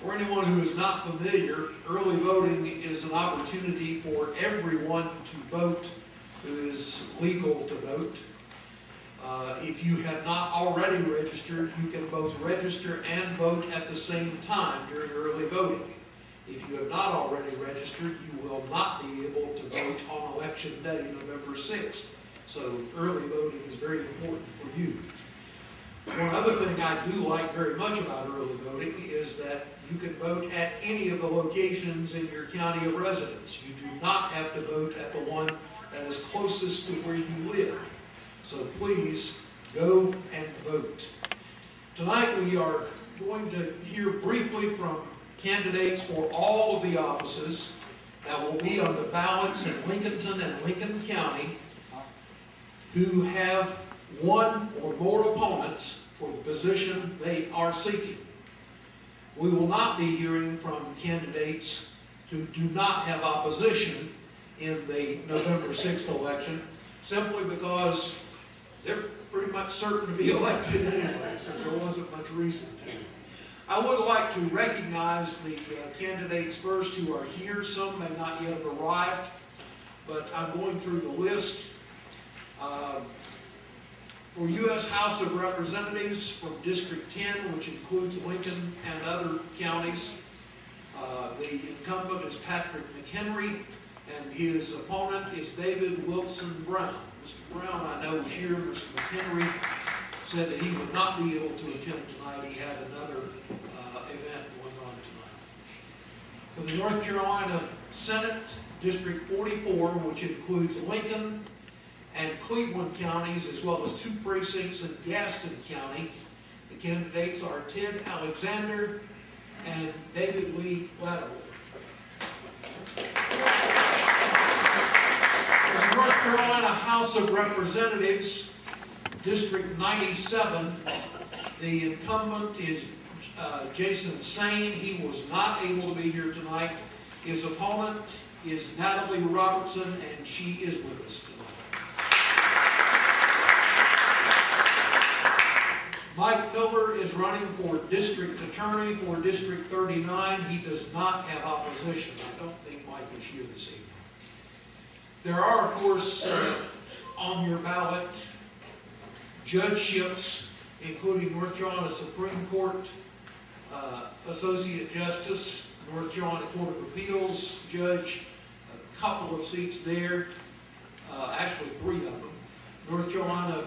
For anyone who is not familiar, early voting is an opportunity for everyone to vote who is legal to vote. If you have not already registered, you can both register and vote at the same time during early voting. If you have not already registered, you will not be able to vote on Election Day, November 6th. So early voting is very important for you. One other thing I do like very much about early voting is that you can vote at any of the locations in your county of residence. You do not have to vote at the one that is closest to where you live. So please go and vote. Tonight we are going to hear briefly from candidates for all of the offices that will be on the ballots in Lincolnton and Lincoln County who have one or more opponents for the position they are seeking. We will not be hearing from candidates who do not have opposition in the November 6th election, simply because they're pretty much certain to be elected anyway, so there wasn't much reason to. I would like to recognize the candidates first who are here. Some may not yet have arrived, but I'm going through the list. For U.S. House of Representatives from District 10, which includes Lincoln and other counties, the incumbent is Patrick McHenry, and his opponent is David Wilson Brown. Mr. Brown, I know, was here. Mr. McHenry said that he would not be able to attend tonight. He had another event going on tonight. For the North Carolina Senate, District 44, which includes Lincoln and Cleveland counties, as well as 2 precincts in Gaston County, the candidates are Ted Alexander and David Lee Lattimore. For the North Carolina House of Representatives, District 97, the incumbent is Jason Sane. He was not able to be here tonight. His opponent is Natalie Robertson, and she is with us tonight. Mike Miller is running for District Attorney for District 39. He does not have opposition. I don't think Mike is here this evening. There are, of course, on your ballot, judgeships, including North Carolina Supreme Court, Associate Justice, North Carolina Court of Appeals Judge, a couple of seats there, actually 3 of them. North Carolina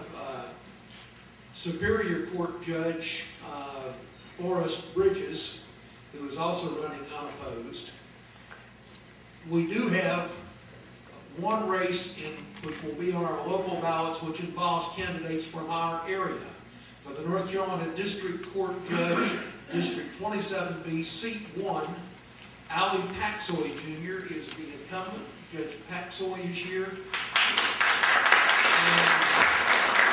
Superior Court Judge Forrest Bridges, who is also running unopposed. We do have one race which will be on our local ballots, which involves candidates from our area. For the North Carolina District Court Judge, District 27B, Seat 1, Ali Paksoy Jr. is the incumbent. Judge Paksoy is here.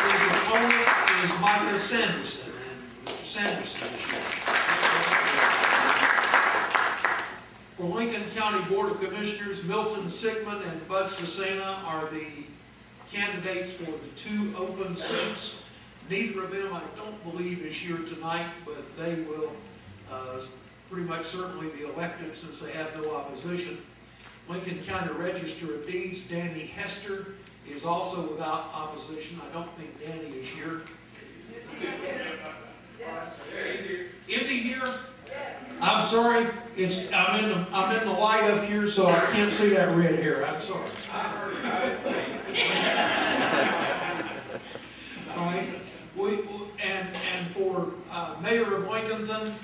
And his opponent is Micah Sanderson, and Mr. Sanderson is here. For Lincoln County Board of Commissioners, Milton Sigmund and Bud Cesena are the candidates for the 2 open seats. Neither of them, I don't believe, is here tonight, but they will pretty much certainly be elected since they have no opposition. Lincoln County Register of Deeds, Danny Hester, is also without opposition. I don't think Danny is here. Is he here? I'm sorry. I'm in the light up here, so I can't see that red hair. I'm sorry. All right. And for Mayor of Lincolnton,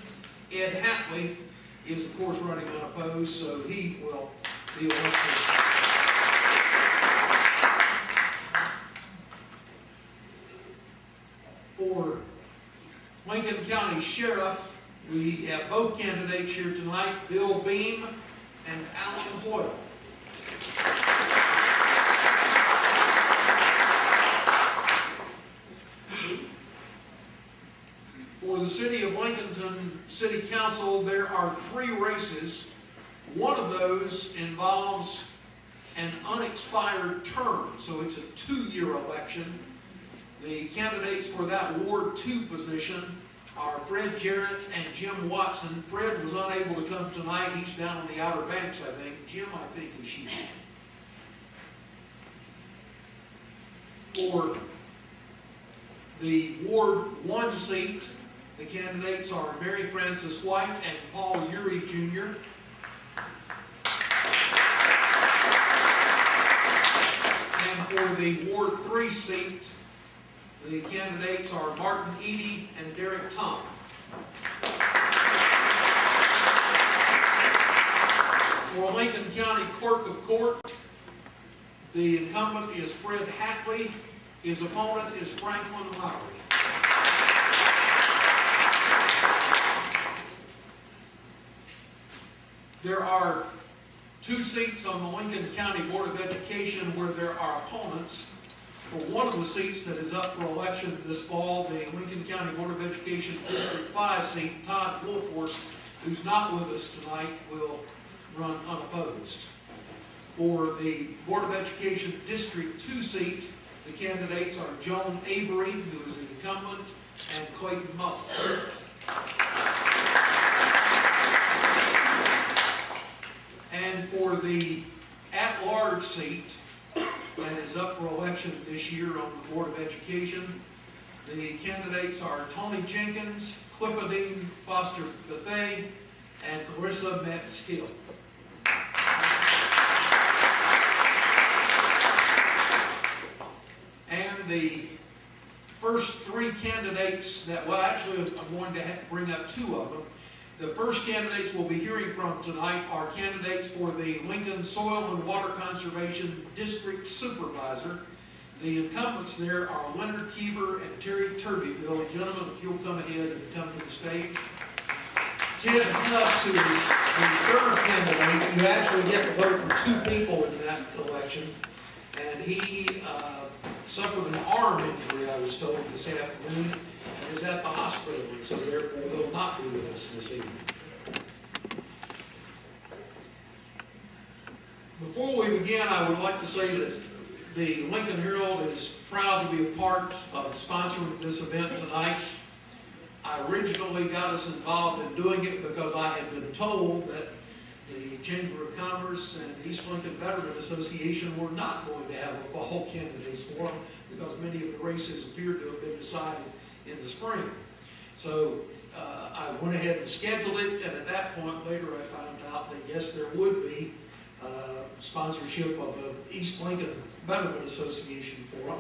Ed Hatley is of course running unopposed, so he will be elected. For Lincoln County Sheriff, we have both candidates here tonight, Bill Beam and Alan Hoyle. For the City of Lincolnton City Council, there are 3 races. One of those involves an unexpired term, so it's a 2-year election. The candidates for that Ward 2 position are Fred Jarrett and Jim Watson. Fred was unable to come tonight. He's down on the Outer Banks, I think. Jim, I think, is here. For the Ward 1 seat, the candidates are Mary Frances White and Paul Urey Jr. And for the Ward 3 seat, the candidates are Martin Eady and Derek Tom. For Lincoln County Clerk of Court, the incumbent is Fred Hatley. His opponent is Franklin Lowery. There are 2 seats on the Lincoln County Board of Education where there are opponents. For one of the seats that is up for election this fall, the Lincoln County Board of Education District 5 seat, Todd Wolfhorst, who's not with us tonight, will run unopposed. For the Board of Education District 2 seat, the candidates are Joan Avery, who is the incumbent, and Clayton Mullis. And for the at-large seat that is up for election this year on the Board of Education, the candidates are Tony Jenkins, Clifidean Foster Bethea, and Clarissa Metz-Hill. And the first 3 candidates that, well, actually, I'm going to have to bring up 2 of them. The first candidates we'll be hearing from tonight are candidates for the Lincoln Soil and Water Conservation District Supervisor. The incumbents there are Leonard Keever and Terry Turbyfill. Gentlemen, if you'll come ahead and come to the stage. Ted Huss, who is the 3rd candidate, you actually get to vote for 2 people in that election, and he suffered an arm injury, I was told, this afternoon, and is at the hospital, and so therefore will not be with us this evening. Before we begin, I would like to say that the Lincoln Herald is proud to be a part of sponsoring this event tonight. I originally got us involved in doing it because I had been told that the Chamber of Commerce and East Lincoln Veteran Association were not going to have a fall candidates forum because many of the races appeared to have been decided in the spring. So I went ahead and scheduled it, and at that point later I found out that yes, there would be sponsorship of the East Lincoln Veteran Association forum.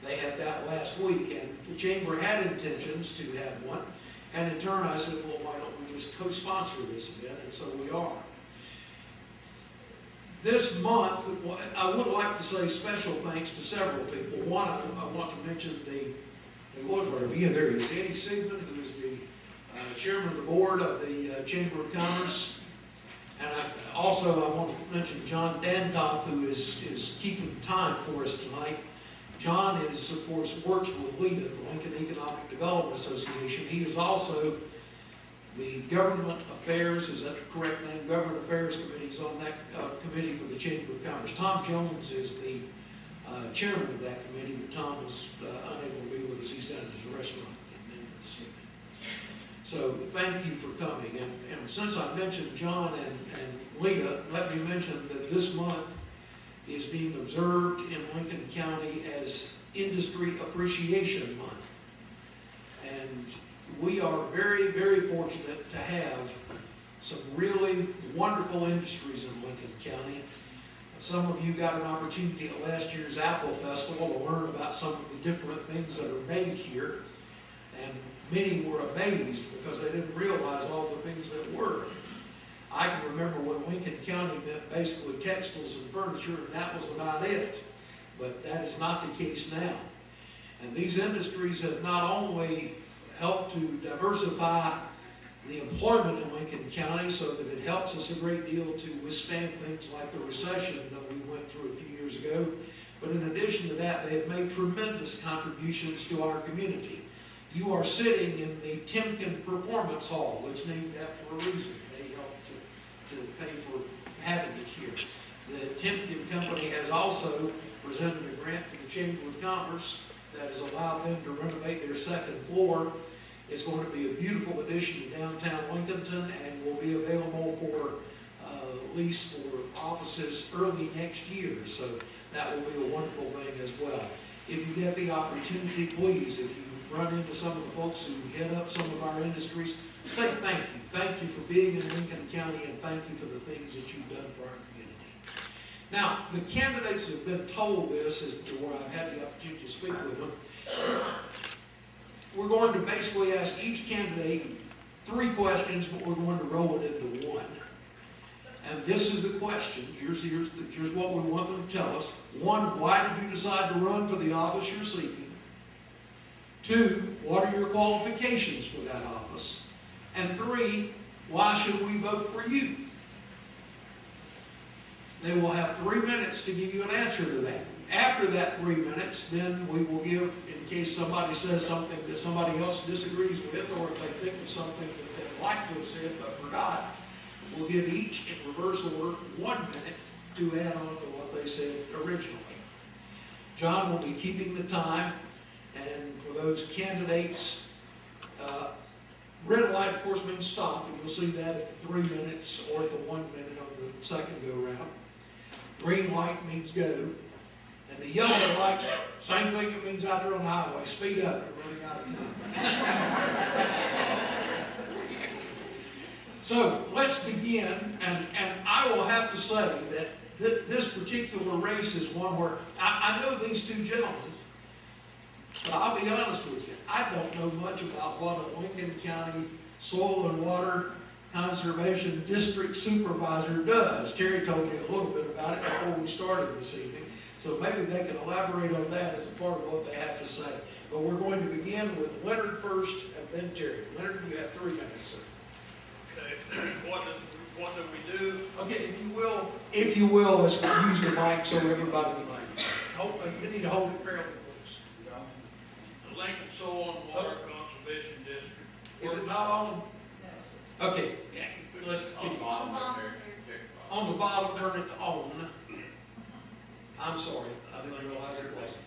They had that last week, and the Chamber had intentions to have one, and in turn I said, well, why don't we just co-sponsor this event, and so we are. This month, I would like to say special thanks to several people. One, I want to mention there is Eddie Sigmund, who is the chairman of the board of the Chamber of Commerce. And I want to mention John Dankoff, who is keeping time for us tonight. John is, of course, works with LEDA, the Lincoln Economic Development Association. He is also the Government Affairs, is that the correct name? Government Affairs Committee is on that committee for the Chamber of Commerce. Tom Jones is the chairman of that committee, but Tom was unable to be with us. He's down at his restaurant in Memphis. So thank you for coming. And since I mentioned John and Lita, let me mention that this month is being observed in Lincoln County as Industry Appreciation Month. And we are very, very fortunate to have some really wonderful industries in Lincoln County. Some of you got an opportunity at last year's Apple Festival to learn about some of the different things that are made here. And many were amazed because they didn't realize all the things that were. I can remember when Lincoln County meant basically textiles and furniture, and that was about it. But that is not the case now. And these industries have not only helped to diversify the employment in Lincoln County so that it helps us a great deal to withstand things like the recession that we went through a few years ago, but in addition to that, they have made tremendous contributions to our community. You are sitting in the Timken Performance Hall, which named that for a reason. They helped to pay for having it here. The Timken Company has also presented a grant to the Chamber of Commerce that has allowed them to renovate their second floor. It's going to be a beautiful addition to downtown Lincolnton and will be available for lease for offices early next year. So that will be a wonderful thing as well. If you get the opportunity, please, if you run into some of the folks who head up some of our industries, say thank you. Thank you for being in Lincoln County, and thank you for the things that you've done for our community. Now, the candidates have been told this, as to where I've had the opportunity to speak with them. We're going to basically ask each candidate 3 questions, but we're going to roll it into one. And this is the question. Here's what we want them to tell us. 1, why did you decide to run for the office you're seeking? 2, what are your qualifications for that office? And 3, why should we vote for you? They will have 3 minutes to give you an answer to that. After that 3 minutes, then we will give, in case somebody says something that somebody else disagrees with, or if they think of something that they'd like to have said but forgot, we'll give each, in reverse order, 1 minute to add on to what they said originally. John will be keeping the time, and for those candidates, red light, of course, means stop, and you'll see that at the 3 minutes or at the 1 minute on the second go-round. Green light means go, and the yellow light, same thing it means out there on the highway, speed up, you're running out of time. So let's begin, and I will have to say that this particular race is one where I know these 2 gentlemen, but I'll be honest with you, I don't know much about what a Lincoln County Soil and Water Conservation District Supervisor does. Terry told me a little bit about it before we started this evening, so maybe they can elaborate on that as a part of what they have to say. But we're going to begin with Leonard first, and then Terry. Leonard, you have 3 minutes, sir. Okay, what do we do? Okay, if you will, let's use the mic so everybody can you need to hold it fairly close. The Lincoln Soil and Water Conservation District. Is it not on? Okay, yeah, let's On the bottom there. on the bottom, turn it to on. I'm sorry, I didn't realize it wasn't.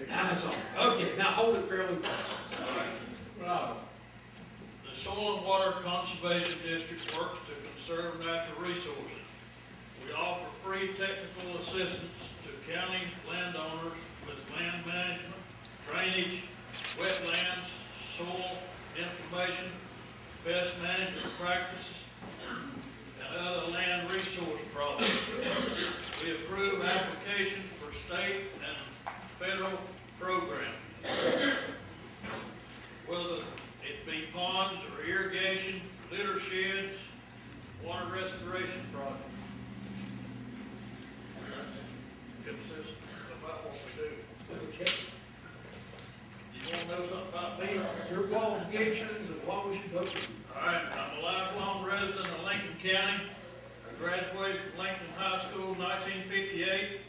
Now it's on. Okay, now hold it fairly close. Right. The Soil and Water Conservation District works to conserve natural resources. We offer free technical assistance to county landowners with land management, drainage, wetlands, soil information, pest management practices, and other land resource projects. We approve applications for state and federal programs, whether it be ponds or irrigation, litter sheds, water restoration projects. Consistent about what we do. Okay. You want to know something about me? Your qualifications and what we should vote for. All right, I'm a lifelong resident of Lincoln County. I graduated from Lincoln High School in 1958.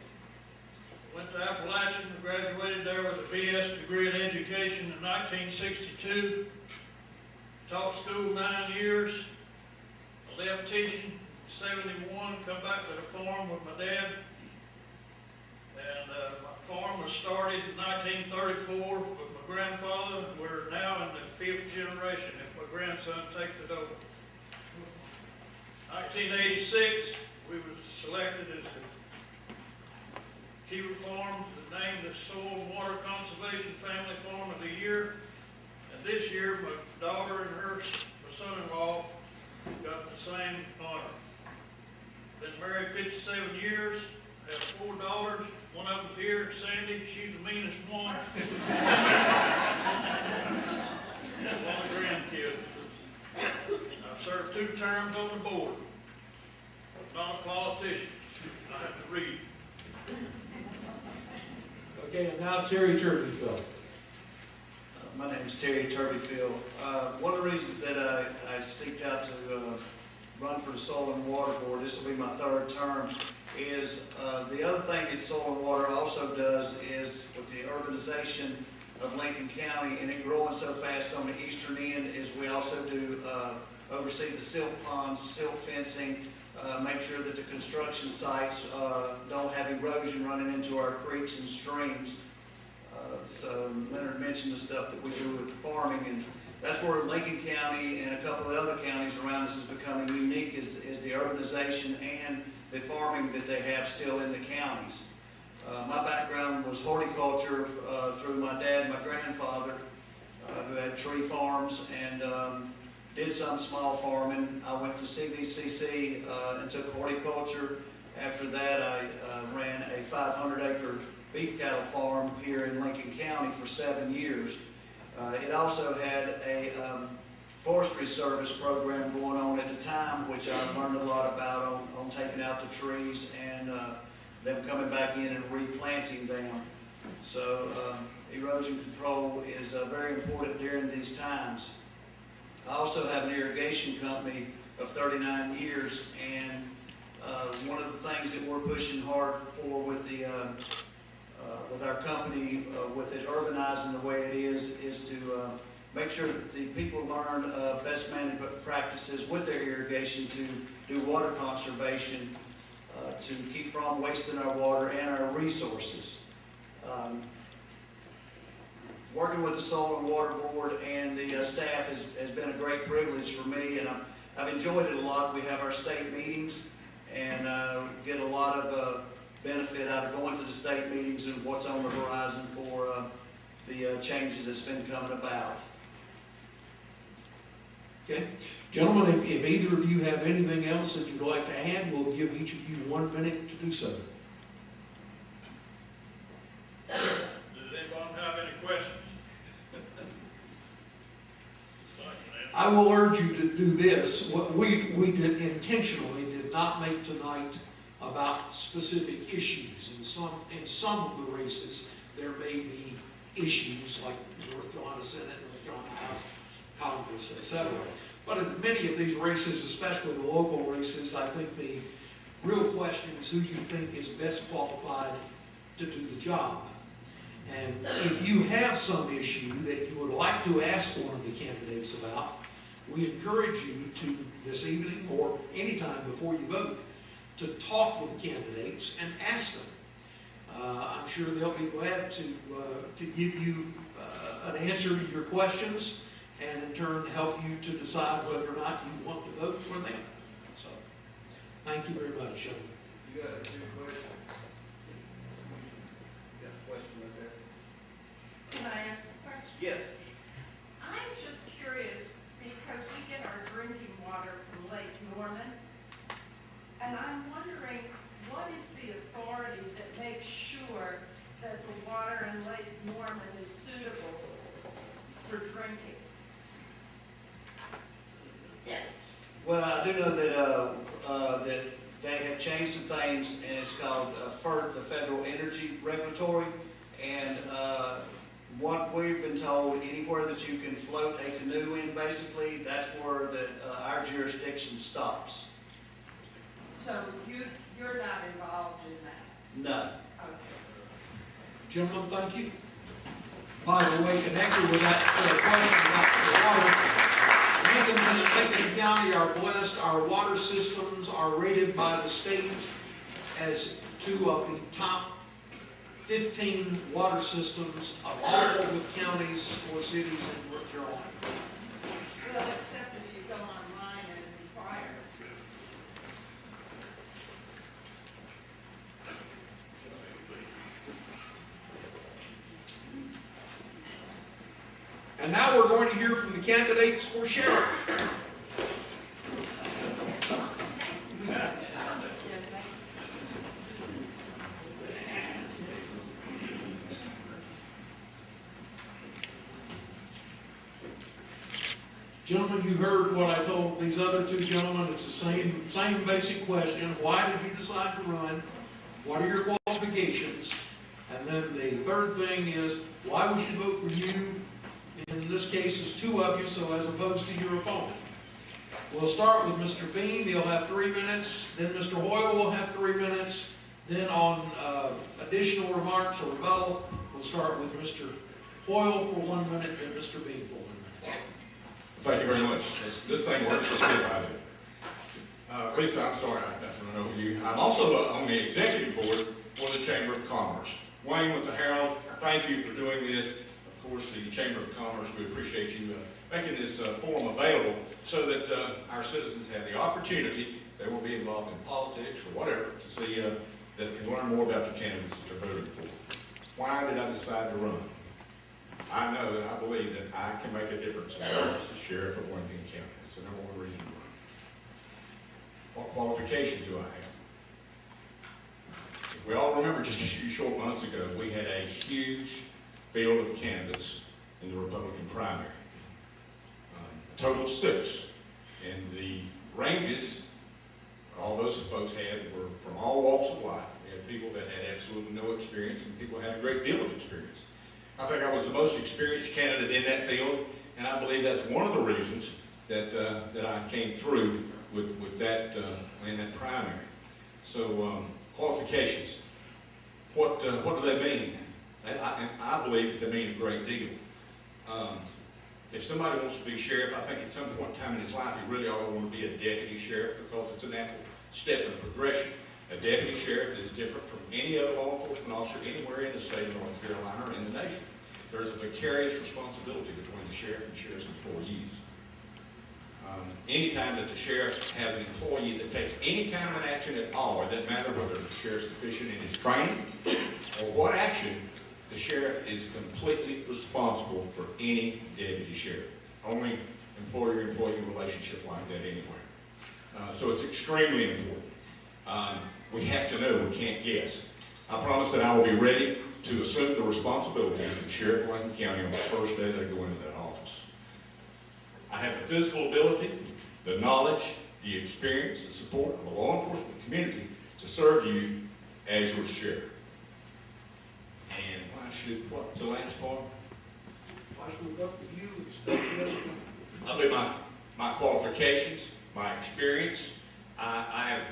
Went to Appalachian and graduated there with a BS degree in education in 1962. Taught school 9 years. I left teaching in 71, come back to the farm with my dad. And my farm was started in 1934 with my grandfather. We're now in the 5th generation if my grandson takes it over. 1986, we were selected as the Keever Farm, named the Soil and Water Conservation Family Farm of the Year. And this year, my daughter and my son-in-law got the same honor. Been married 57 years, have 4 daughters. One of them's here, Sandy, she's the meanest one. And 1 grandkid. I've served 2 terms on the board. I'm not a politician. I have to read. Okay, and now Terry Turbyfill. My name is Terry Turbyfill. One of the reasons that I seeked out to run for the Soil and Water Board, this will be my 3rd term, is the other thing that Soil and Water also does is with the urbanization of Lincoln County and it growing so fast on the eastern end is we also do oversee the silt ponds, silt fencing, make sure that the construction sites don't have erosion running into our creeks and streams. so Leonard mentioned the stuff that we do with the farming, and that's where Lincoln County and a couple of other counties around us is becoming unique, is the urbanization and the farming that they have still in the counties. My background was horticulture through my dad and my grandfather, who had tree farms, and did some small farming. I went to CVCC and took horticulture. After that, I ran a 500-acre beef cattle farm here in Lincoln County for 7 years. It also had a forestry service program going on at the time, which I learned a lot about on taking out the trees and them coming back in and replanting them. So erosion control is very important during these times. I also have an irrigation company of 39 years, and one of the things that we're pushing hard for with the with our company, with it urbanizing the way it is to make sure that the people learn best management practices with their irrigation to do water conservation, to keep from wasting our water and our resources. Working with the Soil and Water Board and the staff has been a great privilege for me, and I've enjoyed it a lot. We have our state meetings and get a lot of benefit out of going to the state meetings and what's on the horizon for the changes that's been coming about. Okay. Gentlemen, if either of you have anything else that you'd like to add, we'll give each of you 1 minute to do so. Does anyone have any questions? I will urge you to do this. We intentionally did not make tonight about specific issues. In some of the races, there may be issues like North Carolina Senate, North Carolina House, Congress, etc. But in many of these races, especially the local races, I think the real question is who you think is best qualified to do the job. And if you have some issue that you would like to ask one of the candidates about, we encourage you to, this evening or anytime before you vote, to talk with the candidates and ask them. I'm sure they'll be glad to give you an answer to your questions and in turn help you to decide whether or not you want to vote for them. So, thank you very much, gentlemen. You got a question? You got a question right there? Can I ask a question? Yes. I'm just curious, because we get our drinking water from Lake Norman, and I'm wondering, what is the authority that makes sure that the water in Lake Norman is suitable for drinking? Well, I do know that they have changed some things, and it's called FERC, the Federal Energy Regulatory, and what we've been told, anywhere that you can float a canoe in, basically, that's where our jurisdiction stops. So you're not involved in that? No. Okay. Gentlemen, thank you. By the way, connected with that question about the water, Lincoln County are blessed. Our water systems are rated by the state as 2 of the top 15 water systems of all of the counties or cities in North Carolina. Well, except if you go online and inquire. And now we're going to hear from the candidates for sheriff. Gentlemen, you heard what I told these other 2 gentlemen. It's the same basic question. Why did you decide to run? What are your qualifications? And then the third thing is, why we should vote for you? In this case, it's 2 of you, so as opposed to your opponent. We'll start with Mr. Beam. He'll have 3 minutes. Then Mr. Hoyle will have 3 minutes. Then on additional remarks or rebuttal, we'll start with Mr. Hoyle for 1 minute and Mr. Beam for 1 minute. Thank you very much. This thing works. Let's see if I do. Lisa, I'm sorry I don't know you. I'm also on the executive board for the Chamber of Commerce. Wayne with the Herald, thank you for doing this. Of course, the Chamber of Commerce, we appreciate you making this forum available so that our citizens have the opportunity, they will be involved in politics or whatever, to see that can learn more about the candidates that they're voting for. Why did I decide to run? I know that I believe that I can make a difference as the sheriff of Lincoln County. That's the number one reason to run. What qualifications do I have? If we all remember just a few short months ago, we had a huge field of candidates in the Republican primary. A total of 6. And the ranges all those folks had were from all walks of life. We had people that had absolutely no experience and people that had a great deal of experience. I think I was the most experienced candidate in that field, and I believe that's one of the reasons that that I came through with that in that primary. So qualifications, what do they mean? I believe that they mean a great deal. If somebody wants to be sheriff, I think at some point in time in his life he really ought to want to be a deputy sheriff because it's a natural step in progression. A deputy sheriff is different from any other law enforcement officer anywhere in the state of North Carolina or in the nation. There's a vicarious responsibility between the sheriff and the sheriff's employees. Anytime that the sheriff has an employee that takes any kind of an action at all, it doesn't matter whether the sheriff's deficient in his training or what action, the sheriff is completely responsible for any deputy sheriff. Only employer-employee relationship like that anywhere. So it's extremely important. We have to know, we can't guess. I promise that I will be ready to assume the responsibilities of the sheriff of Lincoln County on the first day that I go into that office. I have the physical ability, the knowledge, the experience, the support of the law enforcement community to serve you as your sheriff. And what's the last part? Why should we look to you instead of I'll do my qualifications, my experience. I have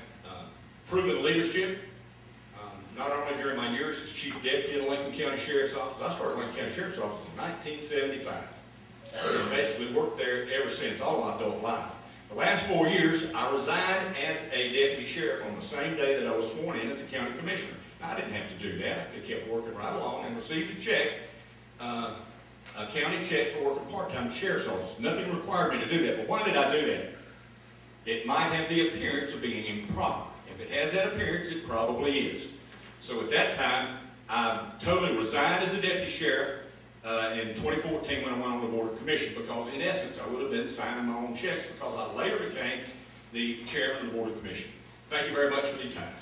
proven leadership, not only during my years as chief deputy in the Lincoln County Sheriff's Office. I started Lincoln County Sheriff's Office in 1975. And basically worked there ever since, all my adult life. The last 4 years, I resigned as a deputy sheriff on the same day that I was sworn in as a county commissioner. Now, I didn't have to do that. I kept working right along and received a check, a county check for working part-time in the sheriff's office. Nothing required me to do that. But why did I do that? It might have the appearance of being improper. If it has that appearance, it probably is. So at that time, I totally resigned as a deputy sheriff in 2014 when I went on the Board of Commission, because in essence I would have been signing my own checks because I later became the chairman of the Board of Commission. Thank you very much for your time.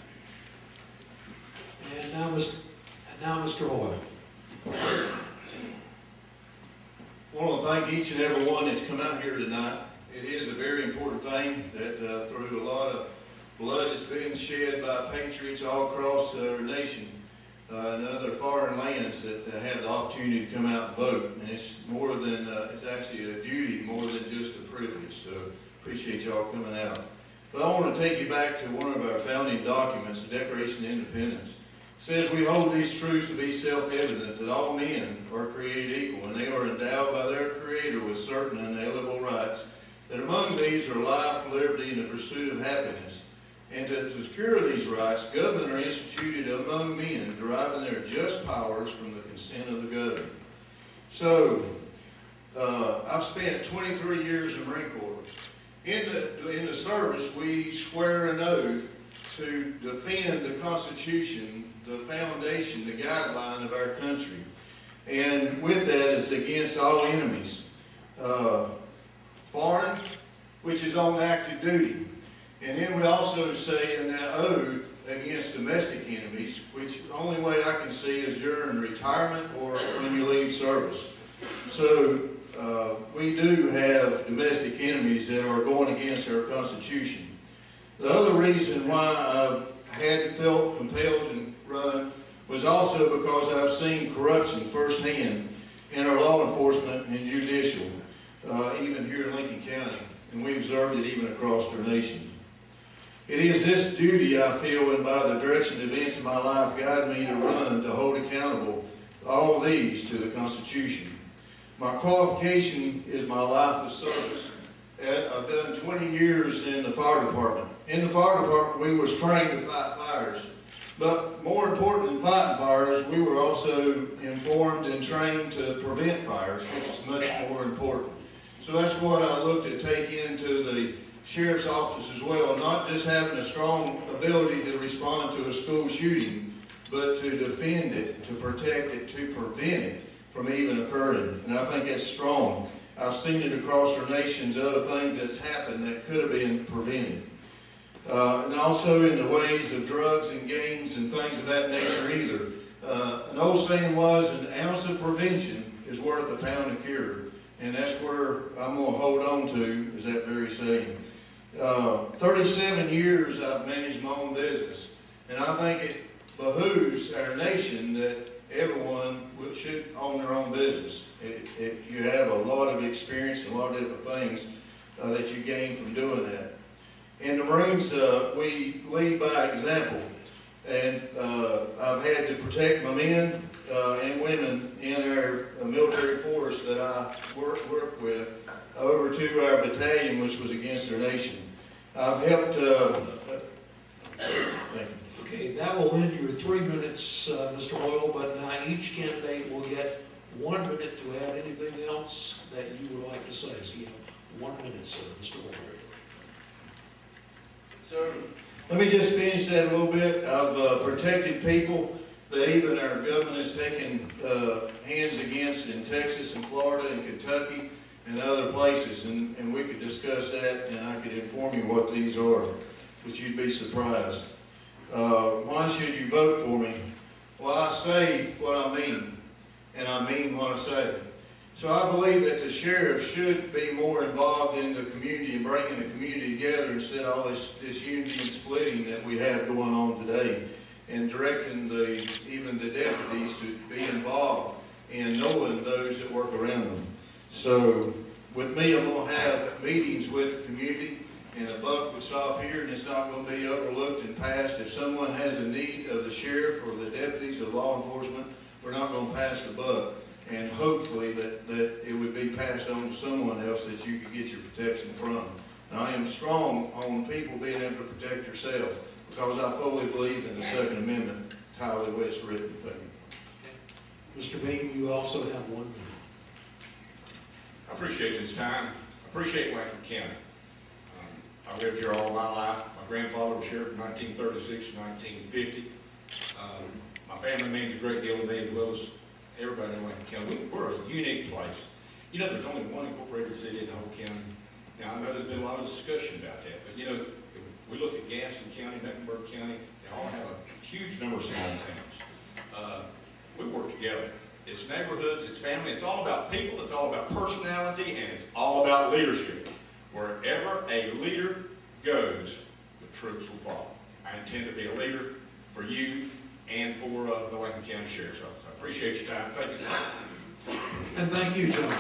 And now Mr. Hoyle. I want to thank each and every one that's come out here tonight. It is a very important thing that through a lot of blood that's been shed by patriots all across our nation and other foreign lands that have the opportunity to come out and vote. And it's more than, it's actually a duty more than just a privilege. So appreciate y'all coming out. But I want to take you back to one of our founding documents, the Declaration of Independence. It says, we hold these truths to be self-evident, that all men are created equal, and they are endowed by their Creator with certain unalienable rights, that among these are life, liberty, and the pursuit of happiness. And to secure these rights, government are instituted among men, deriving their just powers from the consent of the governed. So, I've spent 23 years in the Marine Corps. In the service, we swear an oath to defend the Constitution, the foundation, the guideline of our country. And with that is against all enemies. Foreign, which is on active duty. And then we also say in that oath against domestic enemies, which the only way I can see is during retirement or when you leave service. So we do have domestic enemies that are going against our Constitution. The other reason why I've felt compelled to run was also because I've seen corruption firsthand in our law enforcement and judicial, even here in Lincoln County, and we observed it even across our nation. It is this duty, I feel, and by the direction of events in my life, guide me to run, to hold accountable all these to the Constitution. My qualification is my life of service. I've done 20 years in the fire department. In the fire department, we was trained to fight fires. But more important than fighting fires, we were also informed and trained to prevent fires, which is much more important. So that's what I looked at taking into the sheriff's office as well, not just having a strong ability to respond to a school shooting, but to defend it, to protect it, to prevent it from even occurring. And I think that's strong. I've seen it across our nations, other things that's happened that could have been prevented. And also in the ways of drugs and gangs and things of that nature either. An old saying was, an ounce of prevention is worth a pound of cure. And that's where I'm going to hold on to, is that very saying. 37 years I've managed my own business. And I think it behooves our nation that everyone should own their own business. You have a lot of experience and a lot of different things that you gain from doing that. In the Marines, we lead by example, and I've had to protect my men and women in our military force that I work with over to our battalion, which was against their nation. I've helped. Thank you. Okay, that will end your 3 minutes, Mr. Hoyle, but now each candidate will get 1 minute to add anything else that you would like to say. So you have 1 minute, sir, Mr. Hoyle. So, let me just finish that a little bit. I've protected people that even our government has taken hands against in Texas and Florida and Kentucky and other places, and we could discuss that, and I could inform you what these are, but you'd be surprised. Why should you vote for me? Well, I say what I mean, and I mean what I say. So I believe that the sheriff should be more involved in the community and bringing the community together instead of all this unity and splitting that we have going on today, and directing even the deputies to be involved in knowing those that work around them. So with me, I'm going to have meetings with the community, and a buck would stop here, and it's not going to be overlooked and passed. If someone has a need of the sheriff or the deputies of law enforcement, we're not going to pass the buck. And hopefully that it would be passed on to someone else that you could get your protection from. Now, I am strong on people being able to protect yourself because I fully believe in the Second Amendment, entirely the way it's written. Thank you. Mr. Bean, you also have 1 minute. I appreciate this time. I appreciate Lincoln County. I lived here all my life. My grandfather was sheriff from 1936 to 1950. My family means a great deal to me, as well as everybody in Lincoln County. We're a unique place. You know, there's only one incorporated city in the whole county. Now, I know there's been a lot of discussion about that, but you know, if we look at Gaston County, Mecklenburg County, they all have a huge number of small towns. We work together. It's neighborhoods, it's family, it's all about people, it's all about personality, and it's all about leadership. Wherever a leader goes, the troops will follow. I intend to be a leader for you and for the Lincoln County Sheriff's Office. I appreciate your time. Thank you so much. And thank you, John.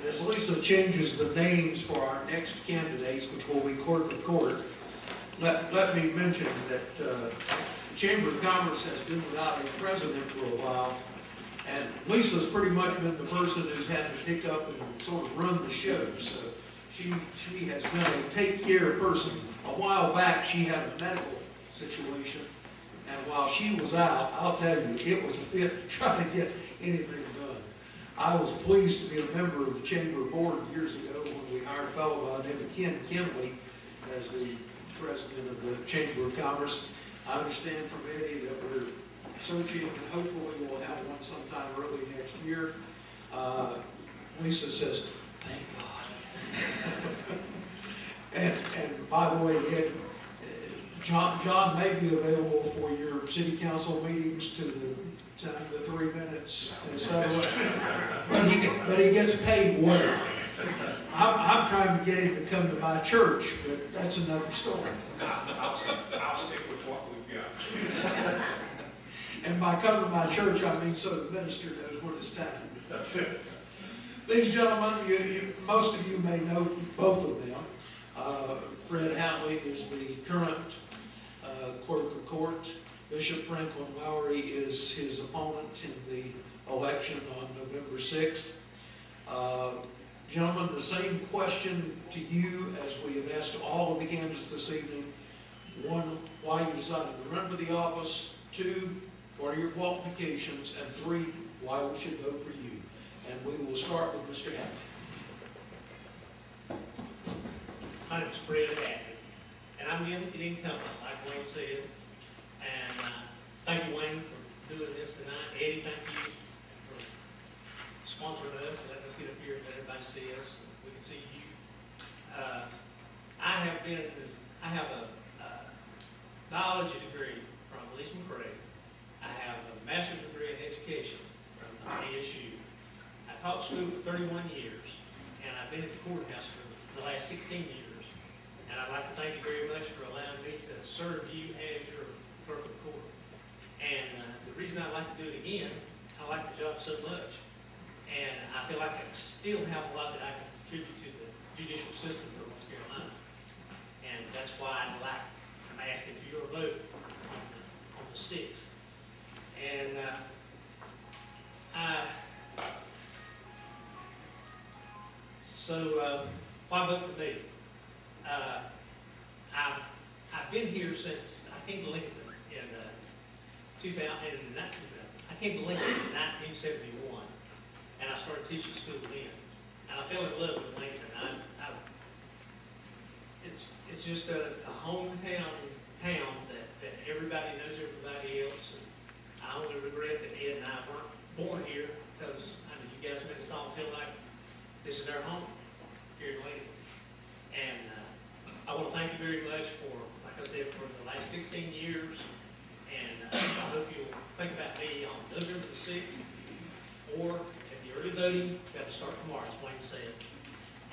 As Lisa changes the names for our next candidates, which will be Clerk of Court, let me mention that the Chamber of Commerce has been without a president for a while, and Lisa's pretty much been the person who's had to pick up and sort of run the show. So she has been a take-care person. A while back, she had a medical situation, and while she was out, I'll tell you, it was a fit to try to get anything done. I was pleased to be a member of the Chamber Board years ago when we hired a fellow by the name of Ken Kinley as the president of the Chamber of Commerce. I understand from Eddie that we're searching, and hopefully we'll have one sometime early next year. Lisa says, thank God. and by the way, Ed, John may be available for your city council meetings to the 3 minutes, but he gets paid well. I'm trying to get him to come to my church, but that's another story. I'll stick with what we've got. And by come to my church, I mean so the minister knows when it's time. These gentlemen, most of you may know both of them. Fred Hatley is the current Clerk of Court. Bishop Franklin Lowery is his opponent in the election on November 6th. Gentlemen, the same question to you as we have asked to all of the candidates this evening. One, why you decided to run for the office. Two, what are your qualifications? And three, why we should vote for you. And we will start with Mr. Hatley. My name is Fred Hatley, and I'm an incumbent, like Wayne said. And thank you, Wayne, for doing this tonight. Eddie, thank you for sponsoring us and letting us get up here and let everybody see us. And we can see you. I have a biology degree from Lattimore. I have a master's degree in education from ASU. I taught school for 31 years, and I've been at the courthouse for the last 16 years. And I'd like to thank you very much for allowing me to serve you as your clerk of court. And the reason I like to do it again, I like the job so much. And I feel like I still have a lot that I can contribute to the judicial system for North Carolina. And that's why I'm asking for your vote on the 6th. And why vote for me? I've been here since I came to Lincolnton in 2000. I came to Lincoln in 1971, and I started teaching school then. And I fell in love with Lincoln. It's just a hometown town that everybody knows everybody else. And I only regret that Ed and I weren't born here, because I mean, you guys made us all feel like this is our home here in Lincoln. And I want to thank you very much for, like I said, for the last 16 years. And I hope you'll think about me on November the 6th, or at the early voting, got to start tomorrow, as Wayne said.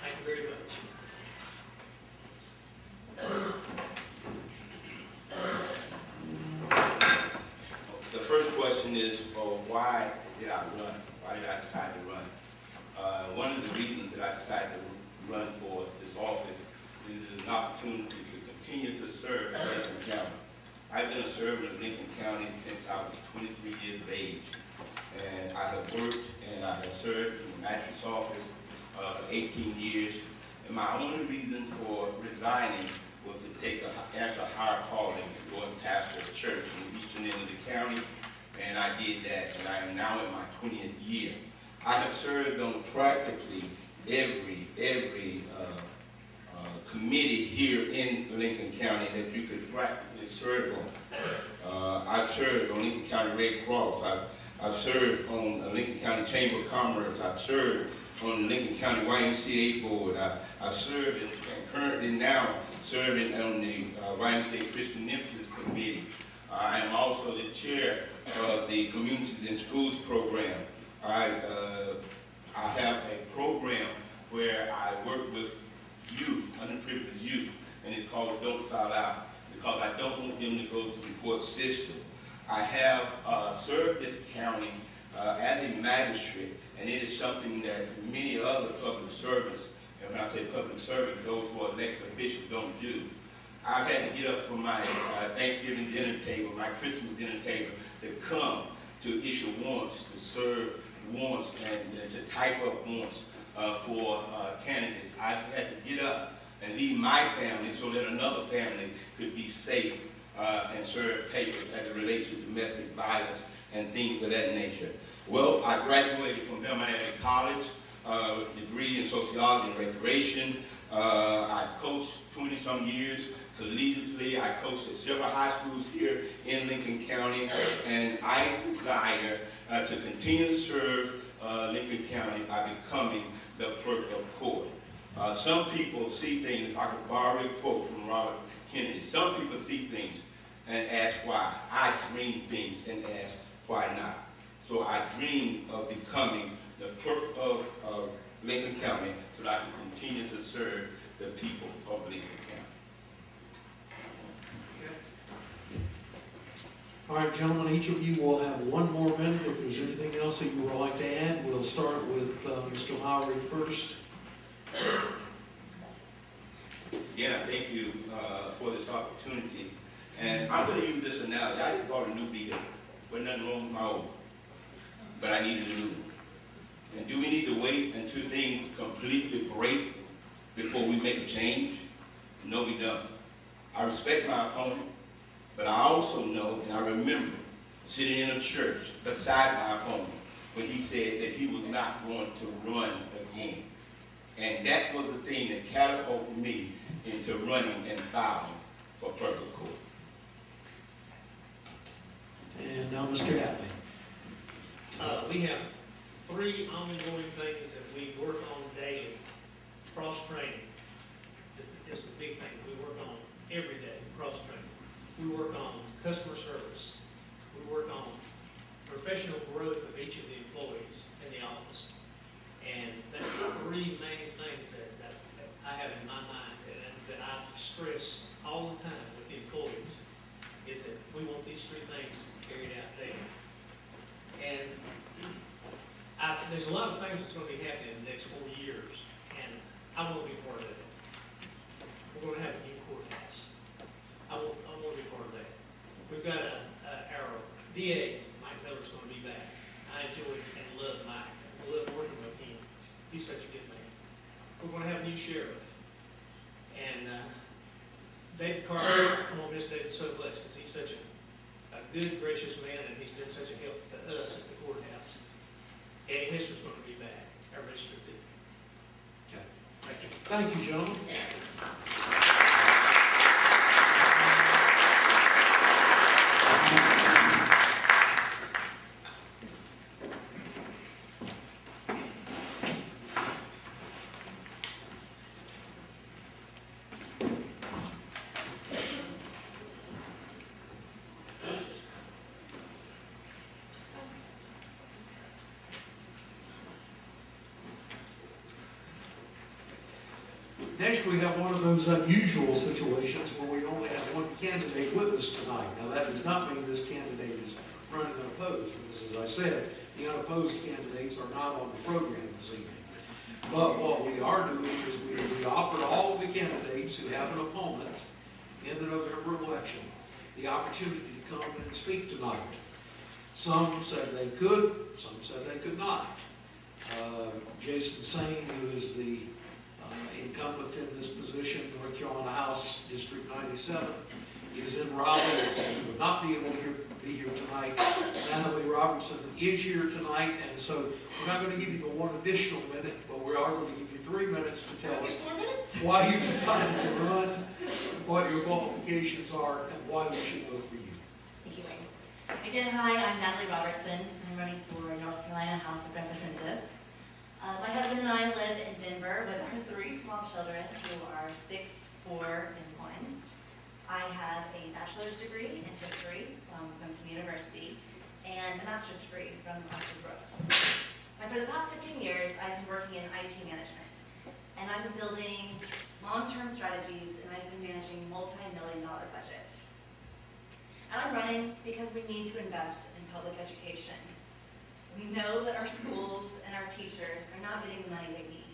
Thank you very much. The first question is, why did I run? Why did I decide to run? One of the reasons that I decided to run for this office is an opportunity to continue to serve in Lincoln County. I've been a servant of Lincoln County since I was 23 years of age. And I have worked and I have served in the magistrate's office for 18 years. And my only reason for resigning was to answer a higher calling to go and pastor a church in the eastern end of the county. And I did that, and I am now in my 20th year. I have served on practically every committee here in Lincoln County that you could practically serve on. I've served on Lincoln County Red Cross. I've served on the Lincoln County Chamber of Commerce. I've served on the Lincoln County YMCA board. I've served and currently now serving on the YMCA Christian Emphasis Committee. I am also the chair of the Communities and Schools program. I have a program where I work with youth, underprivileged youth, and it's called Don't Foul Out, because I don't want them to go to the court system. I have served this county as a magistrate, and it is something that many other public servants, and when I say public servants, those who are elected officials, don't do. I've had to get up from my Thanksgiving dinner table, my Christmas dinner table, to come to issue warrants, to serve warrants, and to type up warrants for candidates. I've had to get up and leave my family so that another family could be safe and serve papers as it relates to domestic violence and things of that nature. Well, I graduated from Miami College with a degree in sociology and recreation. I've coached 20-some years collegiately. I coached at several high schools here in Lincoln County, and I desire to continue to serve Lincoln County by becoming the Clerk of Court. Some people see things, if I could borrow a quote from Robert Kennedy, some people see things and ask why. I dream things and ask why not. So I dream of becoming the Clerk of Lincoln County so that I can continue to serve the people of Lincoln County. All right, gentlemen, each of you will have 1 more minute. If there's anything else that you would like to add, we'll start with Mr. Lowery first. Again, I thank you for this opportunity. And I'm going to use this analogy. I just bought a new vehicle. Wasn't nothing wrong with my old, but I needed a new one. And do we need to wait until things completely break before we make a change? No, we don't. I respect my opponent, but I also know and I remember sitting in a church beside my opponent when he said that he was not going to run again. And that was the thing that catapulted me into running and filing for Clerk of Court. And now Mr. Hatley. We have 3 ongoing things that we work on daily. Cross-training is the big thing we work on every day, cross-training. We work on customer service. We work on professional growth of each of the employees in the office. And that's the 3 main things that I have in my mind and that I stress all the time with the employees is that we want these 3 things carried out daily. And there's a lot of things that's going to be happening in the next 4 years, and I want to be part of it. We're going to have a new courthouse. I want to be part of that. We've got our DA, Mike Miller's going to be back. I enjoy and love Mike. I love working with him. He's such a good man. We're going to have a new sheriff. And David Carter, I'm going to miss David so much because he's such a good, gracious man, and he's been such a help to us at the courthouse. Eddie Hester's going to be back, our registered deputy. Okay. Thank you. Thank you, gentlemen. Next, we have one of those unusual situations where we only have 1 candidate with us tonight. Now, that does not mean this candidate is running unopposed, because as I said, the unopposed candidates are not on the program this evening. But what we are doing is we offered all of the candidates who have an opponent in the November election the opportunity to come and speak tonight. Some said they could, some said they could not. Jason Sane, who is the incumbent in this position, North Carolina House District 97, is in Raleigh, and so he would not be able to be here tonight. Natalie Robertson is here tonight, and so we're not going to give you the 1 additional minute, but we are going to give you 3 minutes to tell us why you decided to run, what your qualifications are, and why we should vote for you. Thank you, Wayne. Again, hi, I'm Natalie Robertson. I'm running for North Carolina House of Representatives. My husband and I live in Denver with our 3 small children who are 6, 4, and 1. I have a bachelor's degree in history from Clemson University and a master's degree from Oxford Brooks. And for the past 15 years, I've been working in IT management. And I've been building long-term strategies, and I've been managing multi-million-dollar budgets. And I'm running because we need to invest in public education. We know that our schools and our teachers are not getting the money they need.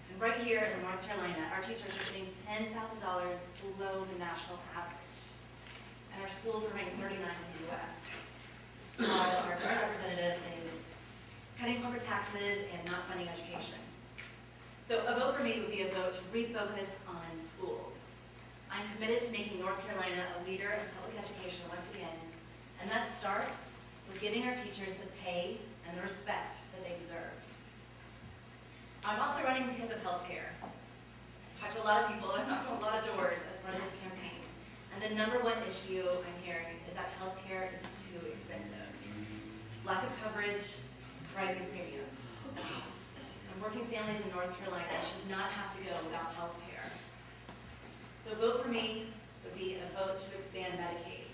And right here in North Carolina, our teachers are getting $10,000 below the national average. And our schools are ranked 39 in the U.S. While our current representative is cutting corporate taxes and not funding education. So a vote for me would be a vote to refocus on schools. I'm committed to making North Carolina a leader in public education once again, and that starts with giving our teachers the pay and the respect that they deserve. I'm also running because of healthcare. I've talked to a lot of people, I've knocked on a lot of doors as part of this campaign, and the number 1 issue I'm hearing is that healthcare is too expensive. It's lack of coverage, it's rising premiums. And working families in North Carolina should not have to go without healthcare. So a vote for me would be a vote to expand Medicaid.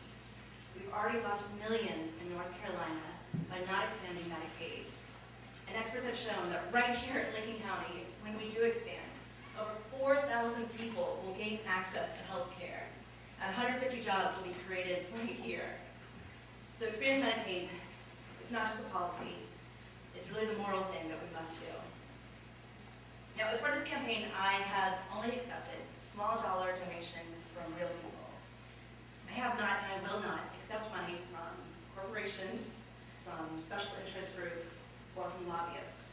We've already lost millions in North Carolina by not expanding Medicaid. And experts have shown that right here in Lincoln County, when we do expand, over 4,000 people will gain access to health care. And 150 jobs will be created right here. So expanding Medicaid, it's not just a policy, it's really the moral thing that we must do. Now, as part of this campaign, I have only accepted small dollar donations from real people. I have not and I will not accept money from corporations, from special interest groups, or from lobbyists.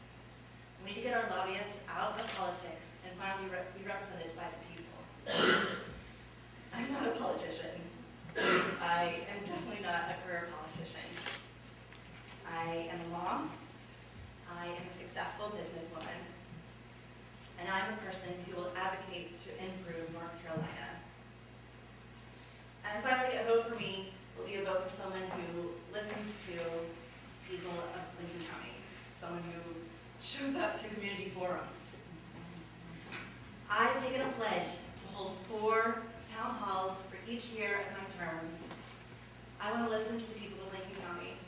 We need to get our lobbyists out of politics and finally be represented by the people. I'm not a politician. I am definitely not a career politician. I am a mom. I am a successful businesswoman. And I'm a person who will advocate to improve North Carolina. And finally, a vote for me will be a vote for someone who listens to people of Lincoln County, someone who shows up to community forums. I've taken a pledge to hold 4 town halls for each year of my term. I want to listen to the people of Lincoln County.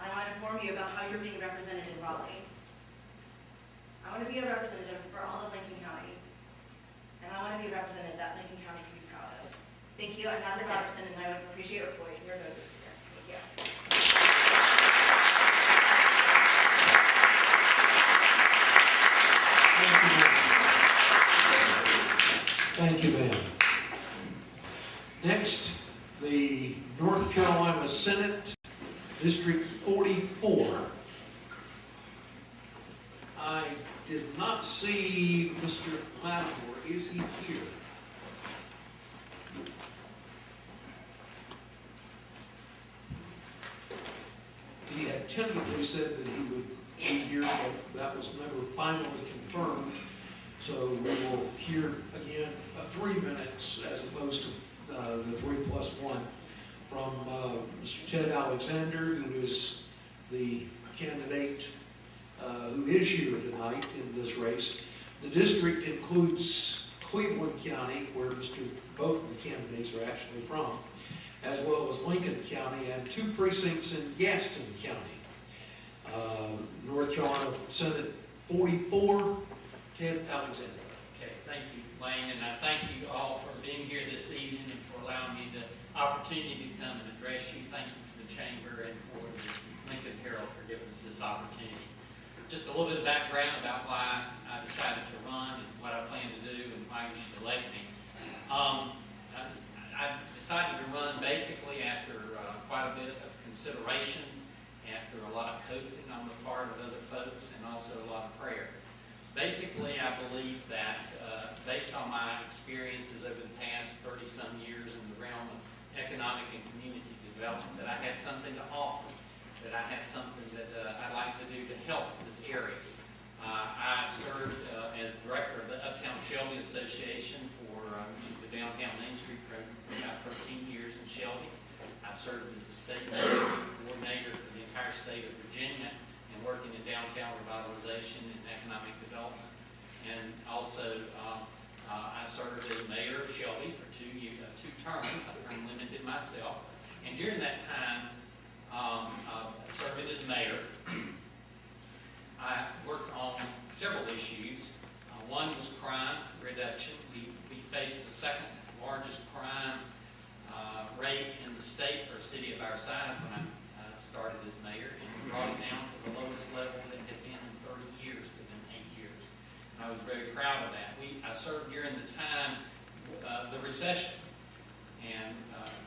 I want to inform you about how you're being represented in Raleigh. I want to be a representative for all of Lincoln County. And I want to be a representative that Lincoln County can be proud of. Thank you. I'm Natalie Robertson, and I would appreciate your vote this year. Thank you. Thank you, ma'am. Next, the North Carolina Senate, District 44. I did not see Mr. Lattimore. Is he here? He had tentatively said that he would be here, but that was never finally confirmed. So we will hear again 3 minutes as opposed to the 3 + 1 from Mr. Ted Alexander, who is the candidate who is here tonight in this race. The district includes Cleveland County, where both of the candidates are actually from, as well as Lincoln County and 2 precincts in Gaston County. North Carolina Senate 44, Ted Alexander. Okay, thank you, Lane, and I thank you all for being here this evening and for allowing me the opportunity to come and address you. Thank you for the Chamber and for the Lincoln Herald for giving us this opportunity. Just a little bit of background about why I decided to run and what I plan to do and why you should elect me. I decided to run basically after quite a bit of consideration, after a lot of coaxing on the part of other folks, and also a lot of prayer. Basically, I believe that based on my experiences over the past 30-some years in the realm of economic and community development, that I had something to offer, that I had something that I'd like to do to help this area. I served as director of the Uptown Shelby Association which is the downtown Main Street program, for about 13 years in Shelby. I've served as the state coordinator for the entire state of Virginia and working in downtown revitalization and economic development. And also, I served as mayor of Shelby for 2 terms. I term limited myself. And during that time, serving as mayor, I worked on several issues. One was crime reduction. We faced the 2nd largest crime rate in the state for a city of our size when I started as mayor, and we brought it down to the lowest levels it had been in 30 years, within 8 years. And I was very proud of that. I served during the time the recession, and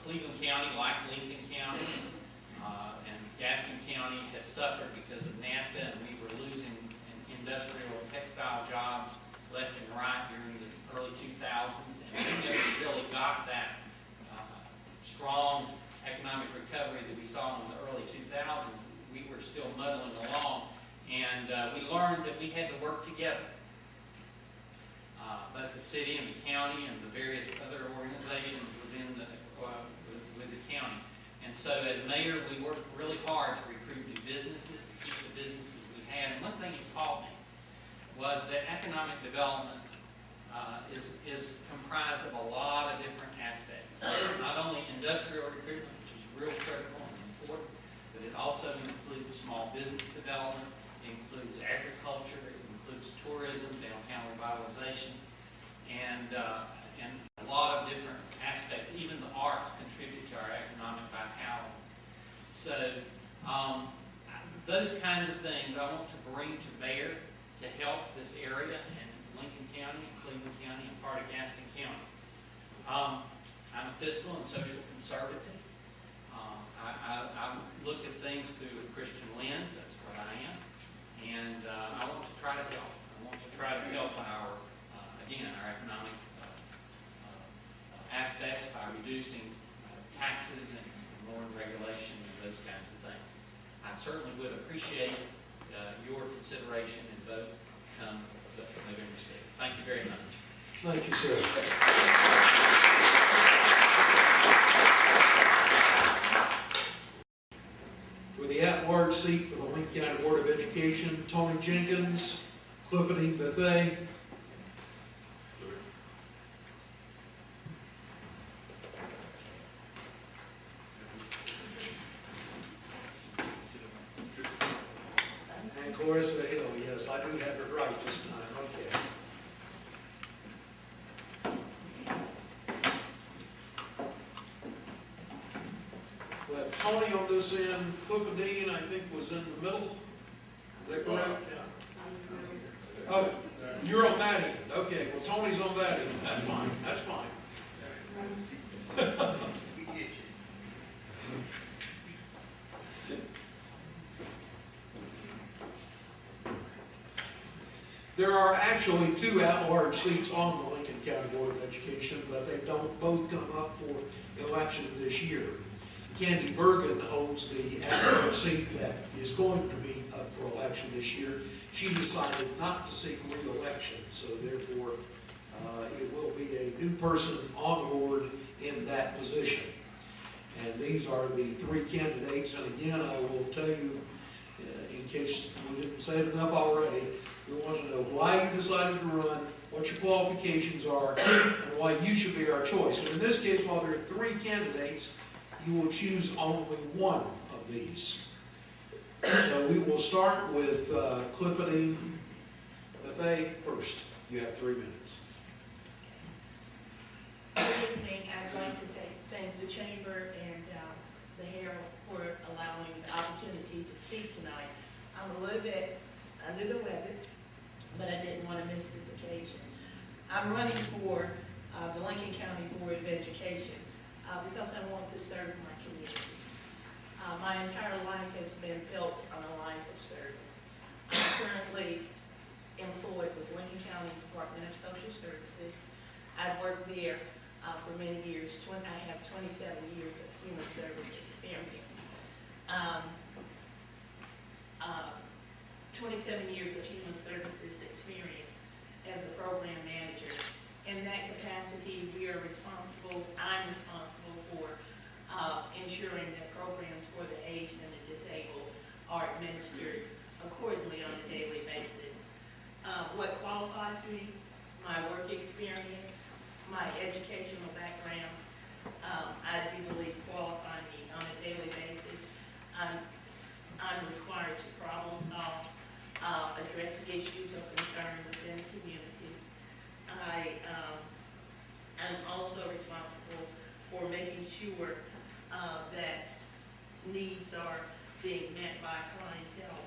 Cleveland County, like Lincoln County, and Gaston County had suffered because of NAFTA, and we were losing industrial and textile jobs left and right during the early 2000s, and we never really got that strong economic recovery that we saw in the early 2000s. We were still muddling along, and we learned that we had to work together. Both the city and the county and the various other organizations within with the county. And so as mayor, we worked really hard to recruit new businesses, to keep the businesses we had. And one thing it taught me was that economic development is comprised of a lot of different aspects. Not only industrial recruitment, which is real critical and important, but it also includes small business development, it includes agriculture, it includes tourism, downtown revitalization, and a lot of different aspects. Even the arts contribute to our economic vitality. So, those kinds of things I want to bring to bear to help this area and Lincoln County, and Cleveland County, and part of Gaston County. I'm a fiscal and social conservative. I look at things through a Christian lens. That's what I am. And I want to try to help. I want to try to help our economic aspects by reducing taxes and lowering regulation and those kinds of things. I certainly would appreciate your consideration and vote come November 6th. Thank you very much. Thank you, sir. For the at-large seat for the Lincoln County Board of Education, Tony Jenkins, Clifidean, Bethea. And Clarissa Hill, yes, I do have it right this time, okay. We have Tony on this end, Clifidean, I think, was in the middle. Is that correct? Oh, you're on that end. Okay, well, Tony's on that end. That's fine, that's fine. There are actually two at-large seats on the Lincoln County Board of Education, but they don't both come up for election this year. Candy Bergen holds the at-large seat that is going to be up for election this year. She decided not to seek re-election, so therefore it will be a new person on board in that position. And these are the three candidates, and again, I will tell you, in case we didn't say it enough already, we want to know why you decided to run, what your qualifications are, and why you should be our choice. And in this case, while there are three candidates, you will choose only one of these. So we will start with Clifidean Bethea first. You have 3 minutes. Good evening. I'd like to thank the Chamber and the Herald for allowing the opportunity to speak tonight. I'm a little bit under the weather, but I didn't want to miss this occasion. I'm running for the Lincoln County Board of Education because I want to serve my community. My entire life has been built on a life of service. I'm currently employed with Lincoln County Department of Social Services. I've worked there for many years. I have 27 years of human service experience. 27 years of human services experience as a program manager. In that capacity, I'm responsible for ensuring that programs for the aged and the disabled are administered accordingly on a daily basis. What qualifies me? My work experience, my educational background, I do believe qualify me on a daily basis. I'm required to problem solve, address issues of concern within the community. I'm also responsible for making sure that needs are being met by clientele.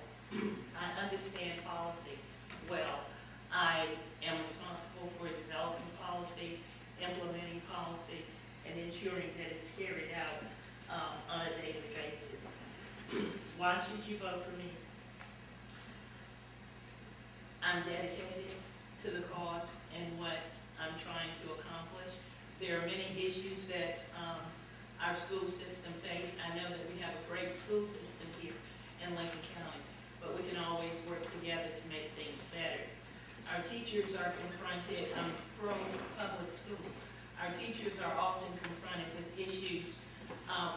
I understand policy well. I am responsible for developing policy, implementing policy, and ensuring that it's carried out on a daily basis. Why should you vote for me? I'm dedicated to the cause and what I'm trying to accomplish. There are many issues that our school system face. I know that we have a great school system here in Lincoln County, but we can always work together to make things better. Our teachers are confronted, I'm pro-public school. Our teachers are often confronted with issues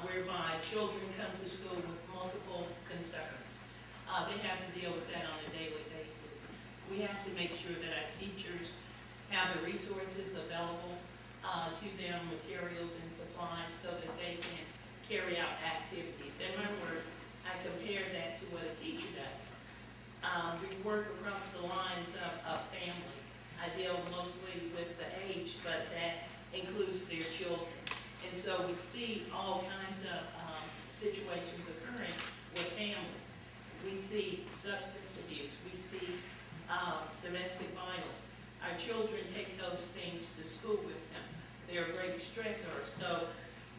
whereby children come to school with multiple concerns. They have to deal with that on a daily basis. We have to make sure that our teachers have the resources available to them, materials and supplies, so that they can carry out activities. In my work, I compare that to what a teacher does. We work across the lines of family. I deal mostly with the age, but that includes their children. And so we see all kinds of situations occurring with families. We see substance abuse, we see domestic violence. Our children take those things to school with them. They're great stressors. So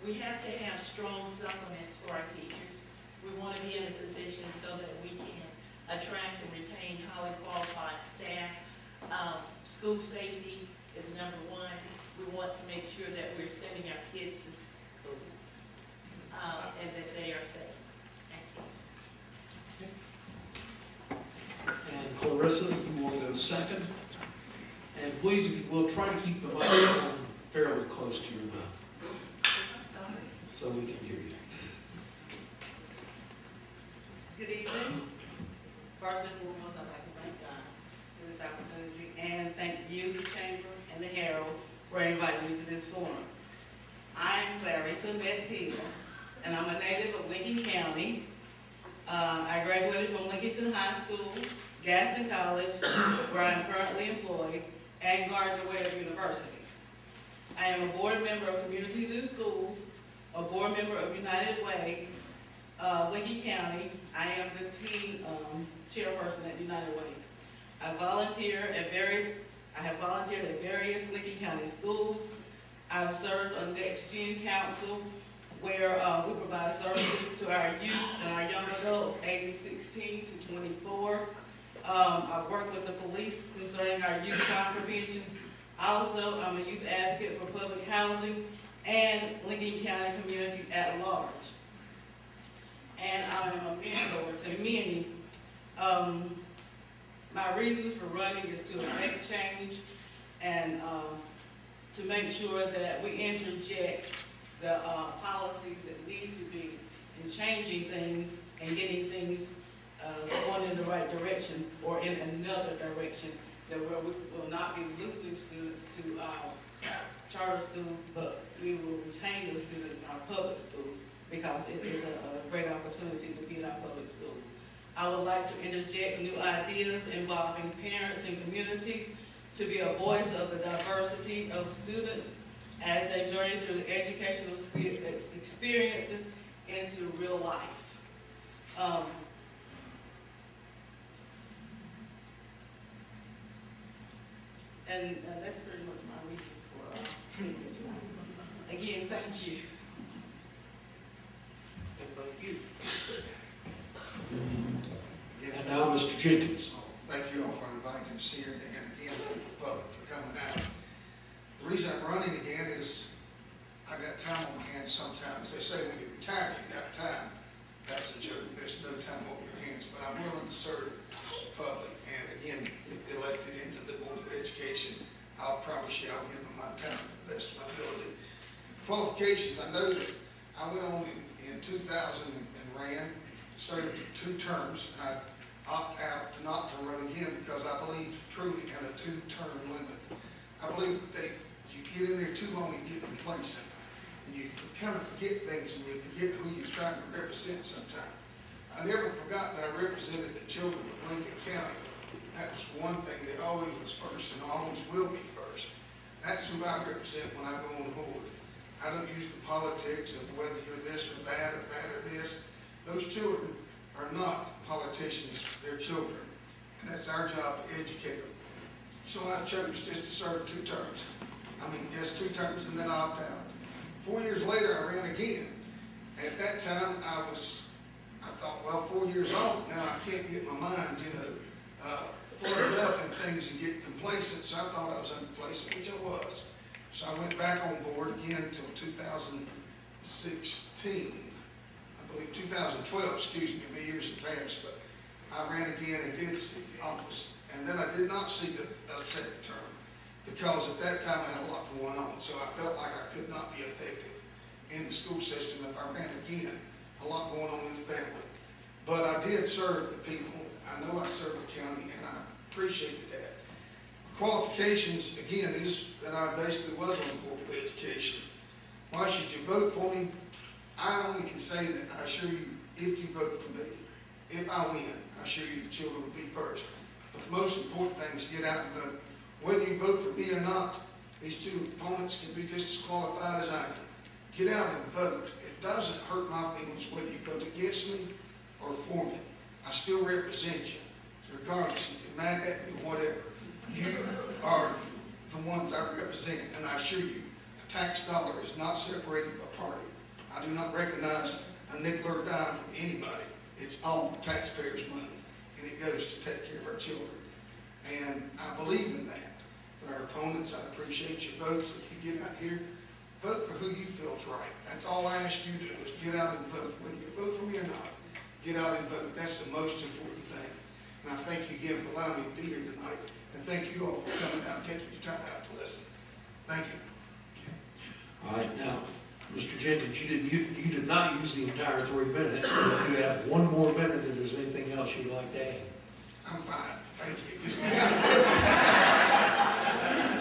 we have to have strong supplements for our teachers. We want to be in a position so that we can attract and retain highly qualified staff. School safety is number one. We want to make sure that we're sending our kids to school and that they are safe. Thank you. And Clarissa, you will go second. And please, we'll try to keep the microphone fairly close to your mouth so we can hear you. Good evening. First and foremost, I'd like to thank God for this opportunity and thank you, the Chamber and the Herald, for inviting me to this forum. I am Clarissa Bethea, and I'm a native of Lincoln County. I graduated from Lincolnton High School, Gaston College, where I am currently employed, and Gardner-Webb University. I am a board member of Communities in Schools, a board member of United Way, Lincoln County. I am the team chairperson at United Way. I have volunteered at various Lincoln County schools. I've served on Next Gen Council, where we provide services to our youth and our young adults ages 16 to 24. I've worked with the police concerning our youth crime prevention. Also, I'm a youth advocate for public housing and Lincoln County community at large. And I am a mentor to many. My reasons for running is to affect change and to make sure that we interject the policies that need to be in changing things and getting things going in the right direction or in another direction, that where we will not be losing students to charter schools, but we will retain those students in our public schools because it is a great opportunity to be in our public schools. I would like to interject new ideas involving parents and communities to be a voice of the diversity of students as they journey through the educational experiences into real life. And that's pretty much my reasons for speaking tonight. Again, thank you. And thank you. And now Mr. Jenkins. Thank you all for inviting us here, and again, thank the public for coming out. The reason I'm running again is I got time on my hands sometimes. They say when you retire, you got time. That's a joke. There's no time on your hands, but I'm willing to serve the public. And again, if elected into the Board of Education, I'll promise you I'll give them my time to the best of my ability. Qualifications, I know that I went on in 2000 and ran, served 2 terms, and I opt out to not to run again because I believe truly in a 2-term limit. I believe that you get in there too long, you get complacent, and you kind of forget things, and you forget who you're trying to represent sometimes. I never forgot that I represented the children of Lincoln County. That was one thing. They always was first and always will be first. That's who I represent when I go on the board. I don't use the politics of whether you're this or that or that or this. Those children are not politicians, they're children. And that's our job to educate them. So I chose just to serve 2 terms. Just 2 terms and then opt out. 4 years later, I ran again. At that time, I thought, well, 4 years off, now I can't get my mind, flooded up in things and get complacent. So I thought I was complacent, which I was. So I went back on board again until 2016. I believe 2012, excuse me, the years have passed, but I ran again and did seek office. And then I did not seek a second term because at that time I had a lot going on. So I felt like I could not be effective in the school system if I ran again. A lot going on in the family. But I did serve the people. I know I served the county and I appreciated that. Qualifications, again, is that I basically was on the Board of Education. Why should you vote for me? I only can say that I assure you, if you vote for me, if I win, I assure you the children will be first. But the most important thing is get out and vote. Whether you vote for me or not, these 2 opponents can be just as qualified as I am. Get out and vote. It doesn't hurt my feelings whether you vote against me or for me. I still represent you, regardless if you're mad at me or whatever. You are the ones I represent, and I assure you, a tax dollar is not separated by party. I do not recognize a nickel or a dime from anybody. It's all the taxpayers' money, and it goes to take care of our children. And I believe in that. But our opponents, I appreciate your votes. If you get out here, vote for who you feel is right. That's all I ask you to do, is get out and vote. Whether you vote for me or not, get out and vote. That's the most important thing. And I thank you again for allowing me to be here tonight. And thank you all for coming out and taking your time out to listen. Thank you. All right, now, Mr. Jenkins, you did not use the entire 3 minutes. You have 1 more minute if there's anything else you'd like to add. I'm fine. Thank you. Just get out.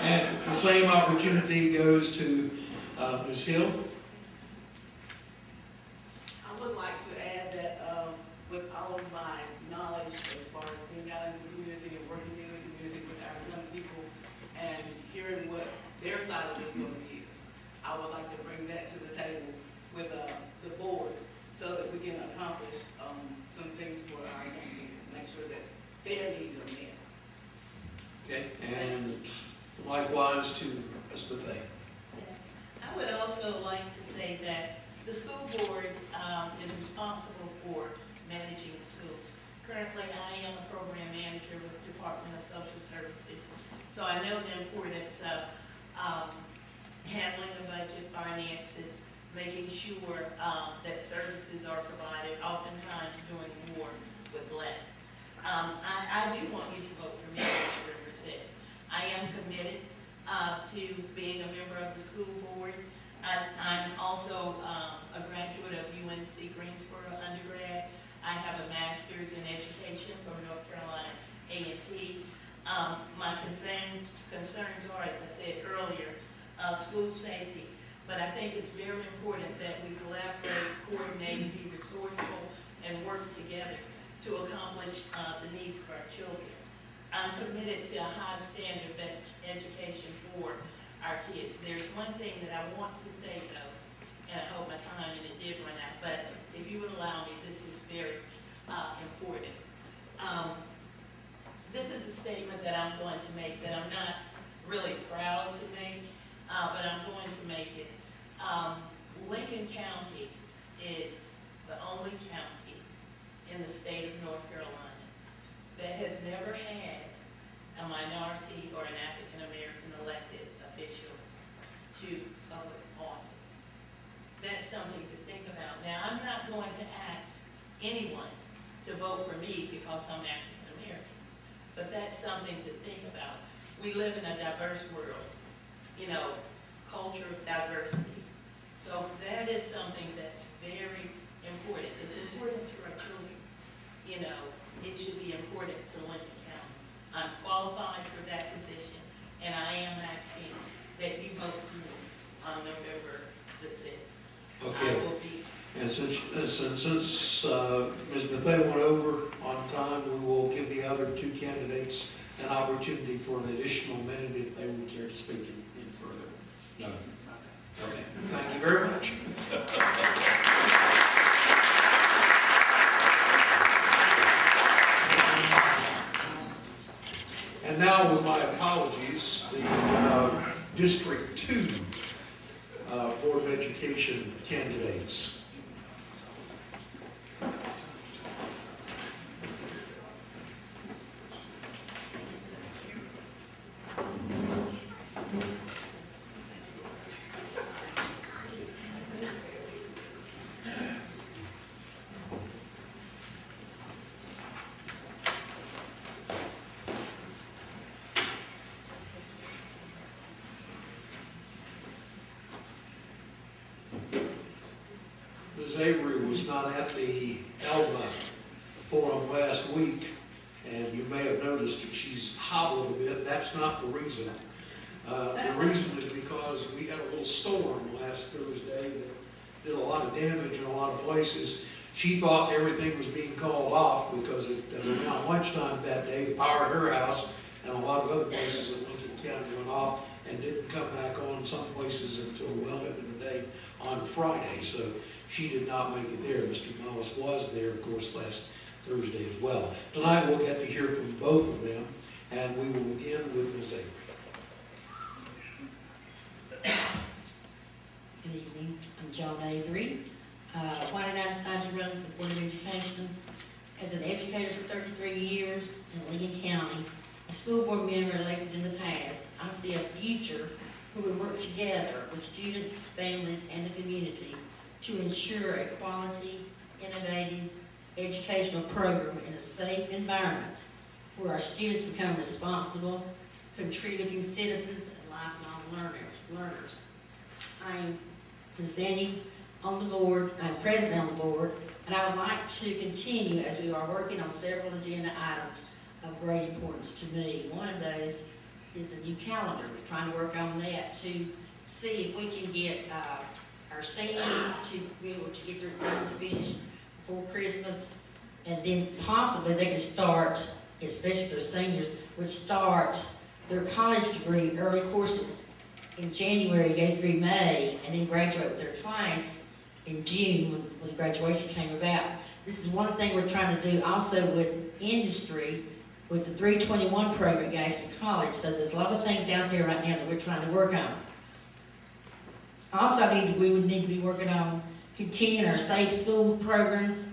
And the same opportunity goes to Ms. Hill. I would like to add that with all of my knowledge as far as being out in the community and working in the community with our young people and hearing what their side of the story is, I would like to bring that to the table with the board so that we can accomplish some things for our young people, make sure that their needs are met. Okay. And likewise to Ms. Bethea. Yes. I would also like to say that the school board is responsible for managing the schools. Currently, I am a program manager with the Department of Social Services, so I know the importance of handling the budget, finances, making sure that services are provided, oftentimes doing more with less. I do want you to vote for me on November 6th. I am committed to being a member of the school board. I'm also a graduate of UNC Greensboro undergrad. I have a master's in education from North Carolina A&T. My concerns are, as I said earlier, school safety. But I think it's very important that we collaborate, coordinate, be resourceful, and work together to accomplish the needs of our children. I'm committed to a high standard of education for our kids. There's one thing that I want to say, though, and I hope my time, and it did run out, but if you would allow me, this is very important. This is a statement that I'm going to make that I'm not really proud to make, but I'm going to make it. Lincoln County is the only county in the state of North Carolina that has never had a minority or an African-American elected official to public office. That's something to think about. Now, I'm not going to ask anyone to vote for me because I'm African-American, but that's something to think about. We live in a diverse world, culture, diversity. So that is something that's very important. It's important to our children. It should be important to Lincoln County. I'm qualified for that position, and I am asking that you vote for me on November the 6th. Okay. I will be. And since Ms. Bethea went over on time, we will give the other 2 candidates an opportunity for an additional minute if they would care to speak in further. No. Okay. Thank you very much. And now, with my apologies, the District 2 Board of Education candidates. Ms. Avery was not at the ELMA forum last week, and you may have noticed that she's hobbled a bit. That's not the reason. The reason is because we had a little storm last Thursday that did a lot of damage in a lot of places. She thought everything was being called off because at around lunchtime that day, the power at her house and a lot of other places in Lincoln County went off and didn't come back on some places until well into the day on Friday, so she did not make it there. Mr. Mullis was there, of course, last Thursday as well. Tonight we'll get to hear from both of them, and we will begin with Ms. Avery. Good evening, I'm Joan Avery. Why did I decide to run for the Board of Education? As an educator for 33 years in Lincoln County, a school board member elected in the past, I see a future where we work together with students, families, and the community to ensure a quality, innovative educational program in a safe environment where our students become responsible, contributing citizens and lifelong learners. I am presenting on the board, I'm president on the board, and I would like to continue as we are working on several agenda items of great importance to me. One of those is the new calendar. We're trying to work on that to see if we can get our seniors to be able to get their exams finished before Christmas, and then possibly they can start, especially for seniors, would start their college degree early courses in January, go through May, and then graduate with their class in June when graduation came about. This is one thing we're trying to do also with industry, with the 321 program at Gaston College. So there's a lot of things out there right now that we're trying to work on. Also, we would need to be working on continuing our safe school programs.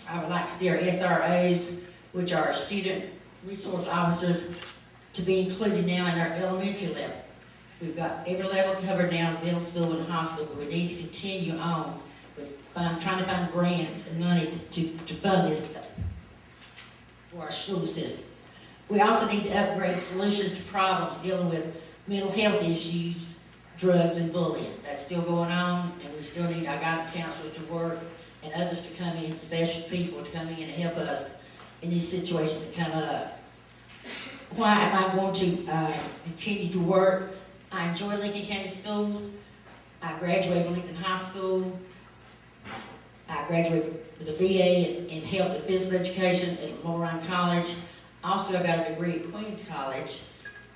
I would like to see our SROs, which are student resource officers, to be included now in our elementary level. We've got every level covered now in middle school and high school, but we need to continue on with trying to find grants and money to fund this for our school system. We also need to upgrade solutions to problems dealing with mental health issues, drugs, and bullying. That's still going on, and we still need our guidance counselors to work and others to come in, special people to come in and help us in these situations that come up. Why am I going to continue to work? I enjoy Lincoln County Schools. I graduated from Lincoln High School. I graduated with a VA in health and physical education at Lowery College. Also, I got a degree at Queens College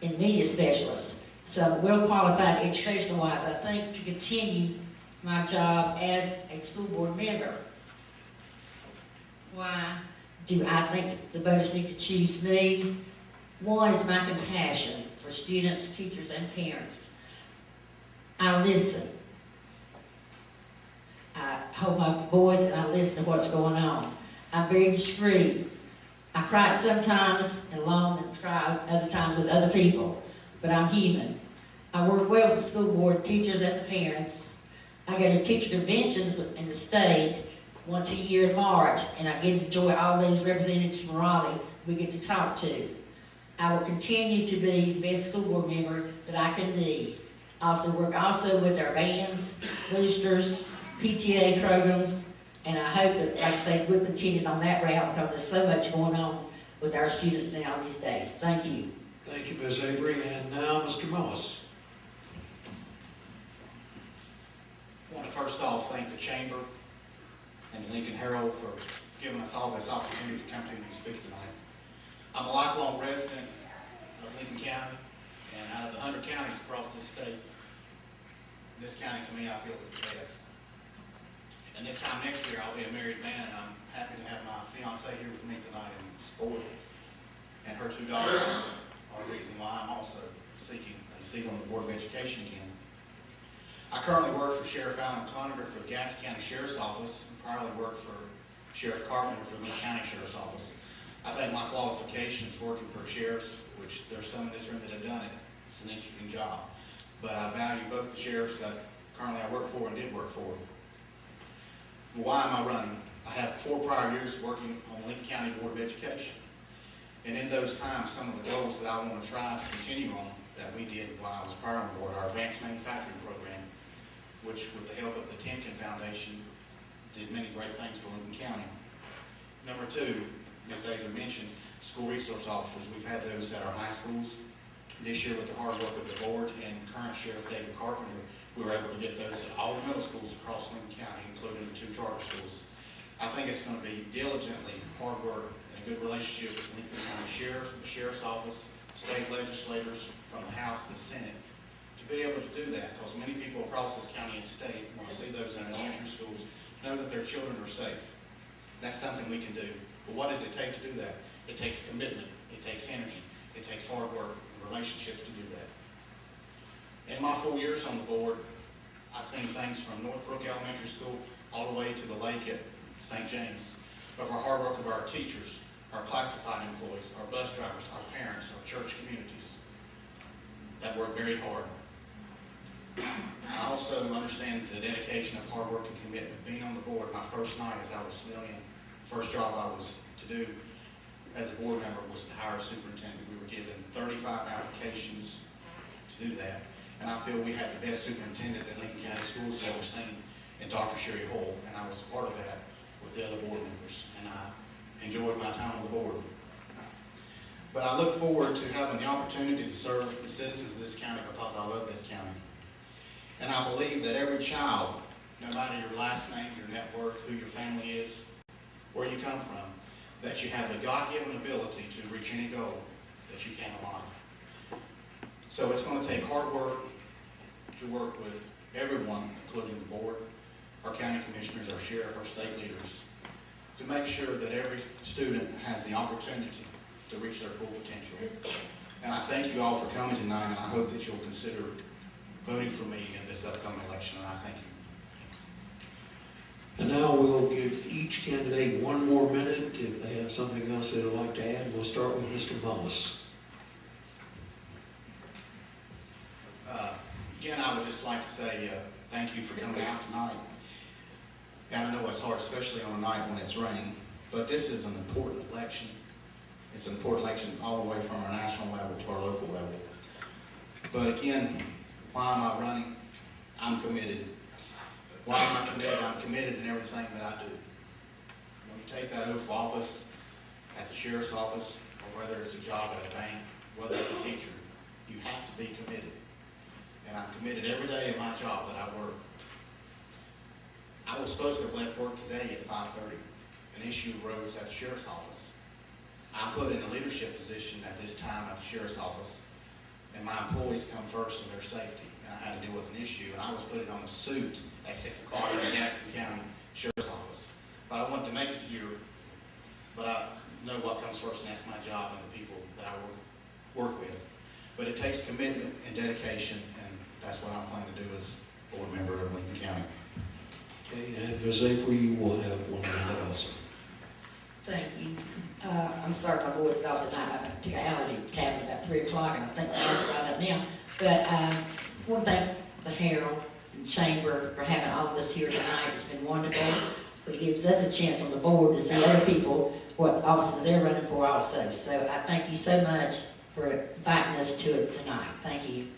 in media specialist. So I'm well qualified educational-wise, I think, to continue my job as a school board member. Why do I think the voters need to choose me? One is my compassion for students, teachers, and parents. I listen. I hold my voice and I listen to what's going on. I'm very discreet. I cry sometimes alone and cry other times with other people, but I'm human. I work well with the school board, teachers, and the parents. I go to teacher conventions in the state once a year in March, and I get to enjoy all those representatives from Raleigh we get to talk to. I will continue to be the best school board member that I can be. I work with our bands, boosters, PTA programs, and I hope that, like I say, we'll continue on that route because there's so much going on with our students now these days. Thank you. Thank you, Ms. Avery. And now, Mr. Mullis. I want to first off thank the Chamber and the Lincoln Herald for giving us all this opportunity to come to you and speak tonight. I'm a lifelong resident of Lincoln County, and out of the 100 counties across this state, this county to me I feel is the best. And this time next year I'll be a married man, and I'm happy to have my fiance here with me tonight and spoiled. And her 2 daughters are the reason why I'm also seeking a seat on the Board of Education again. I currently work for Sheriff Alan Conover for the Gaston County Sheriff's Office, and priorly worked for Sheriff Carpenter for the County Sheriff's Office. I think my qualifications working for sheriffs, which there's some in this room that have done it, it's an interesting job. But I value both the sheriffs that currently I work for and did work for. Why am I running? I have 4 prior years working on the Lincoln County Board of Education. And in those times, some of the goals that I want to try to continue on that we did while I was prior on board, our advanced manufacturing program, which with the help of the Timken Foundation, did many great things for Lincoln County. Number 2, Ms. Avery mentioned school resource officers. We've had those at our high schools. This year with the hard work of the board and current Sheriff David Carpenter, we were able to get those at all the middle schools across Lincoln County, including the 2 charter schools. I think it's going to be diligently hard work and a good relationship with Lincoln County Sheriff, the Sheriff's Office, state legislators from the House and the Senate to be able to do that, because many people across this county and state, when I see those in elementary schools, know that their children are safe. That's something we can do. But what does it take to do that? It takes commitment, it takes energy, it takes hard work and relationships to do that. In my 4 years on the board, I've seen things from Northbrook Elementary School all the way to the lake at St. James. Of our hard work of our teachers, our classified employees, our bus drivers, our parents, our church communities that work very hard. I also understand the dedication of hard work and commitment. Being on the board, my first night as I was civilian, first job I was to do as a board member was to hire a superintendent. We were given 35 applications to do that. And I feel we had the best superintendent that Lincoln County Schools has ever seen in Dr. Sherry Hoyle. And I was a part of that with the other board members. And I enjoyed my time on the board. But I look forward to having the opportunity to serve the citizens of this county because I love this county. And I believe that every child, no matter your last name, your net worth, who your family is, where you come from, that you have the God-given ability to reach any goal that you can in life. So it's going to take hard work to work with everyone, including the board, our county commissioners, our sheriff, our state leaders, to make sure that every student has the opportunity to reach their full potential. And I thank you all for coming tonight, and I hope that you'll consider voting for me in this upcoming election, and I thank you. And now we'll give each candidate 1 more minute. If they have something else they'd like to add, we'll start with Mr. Mullis. Again, I would just like to say thank you for coming out tonight. And I know it's hard, especially on a night when it's raining, but this is an important election. It's an important election all the way from our national level to our local level. But again, why am I running? I'm committed. Why am I committed? I'm committed in everything that I do. When you take that oath of office at the sheriff's office, or whether it's a job at a bank, whether it's a teacher, you have to be committed. And I'm committed every day of my job that I work. I was supposed to have left work today at 5:30. An issue arose at the sheriff's office. I'm put in a leadership position at this time at the sheriff's office, and my employees come first in their safety. And I had to deal with an issue, and I was putting on a suit at 6 o'clock in the Gaston County Sheriff's Office. But I wanted to make it here, but I know what comes first, and that's my job and the people that I work with. But it takes commitment and dedication, and that's what I'm planning to do as board member of Lincoln County. Okay, and Ms. Avery, you will have 1 minute also. Thank you. I'm sorry my voice is off tonight. I took an allergy tablet about 3 o'clock, and I think that's right up now. But I want to thank the Herald and Chamber for having all of us here tonight. It's been wonderful. It gives us a chance on the board to see other people, what offices they're running for also. So I thank you so much for inviting us to it tonight. Thank you.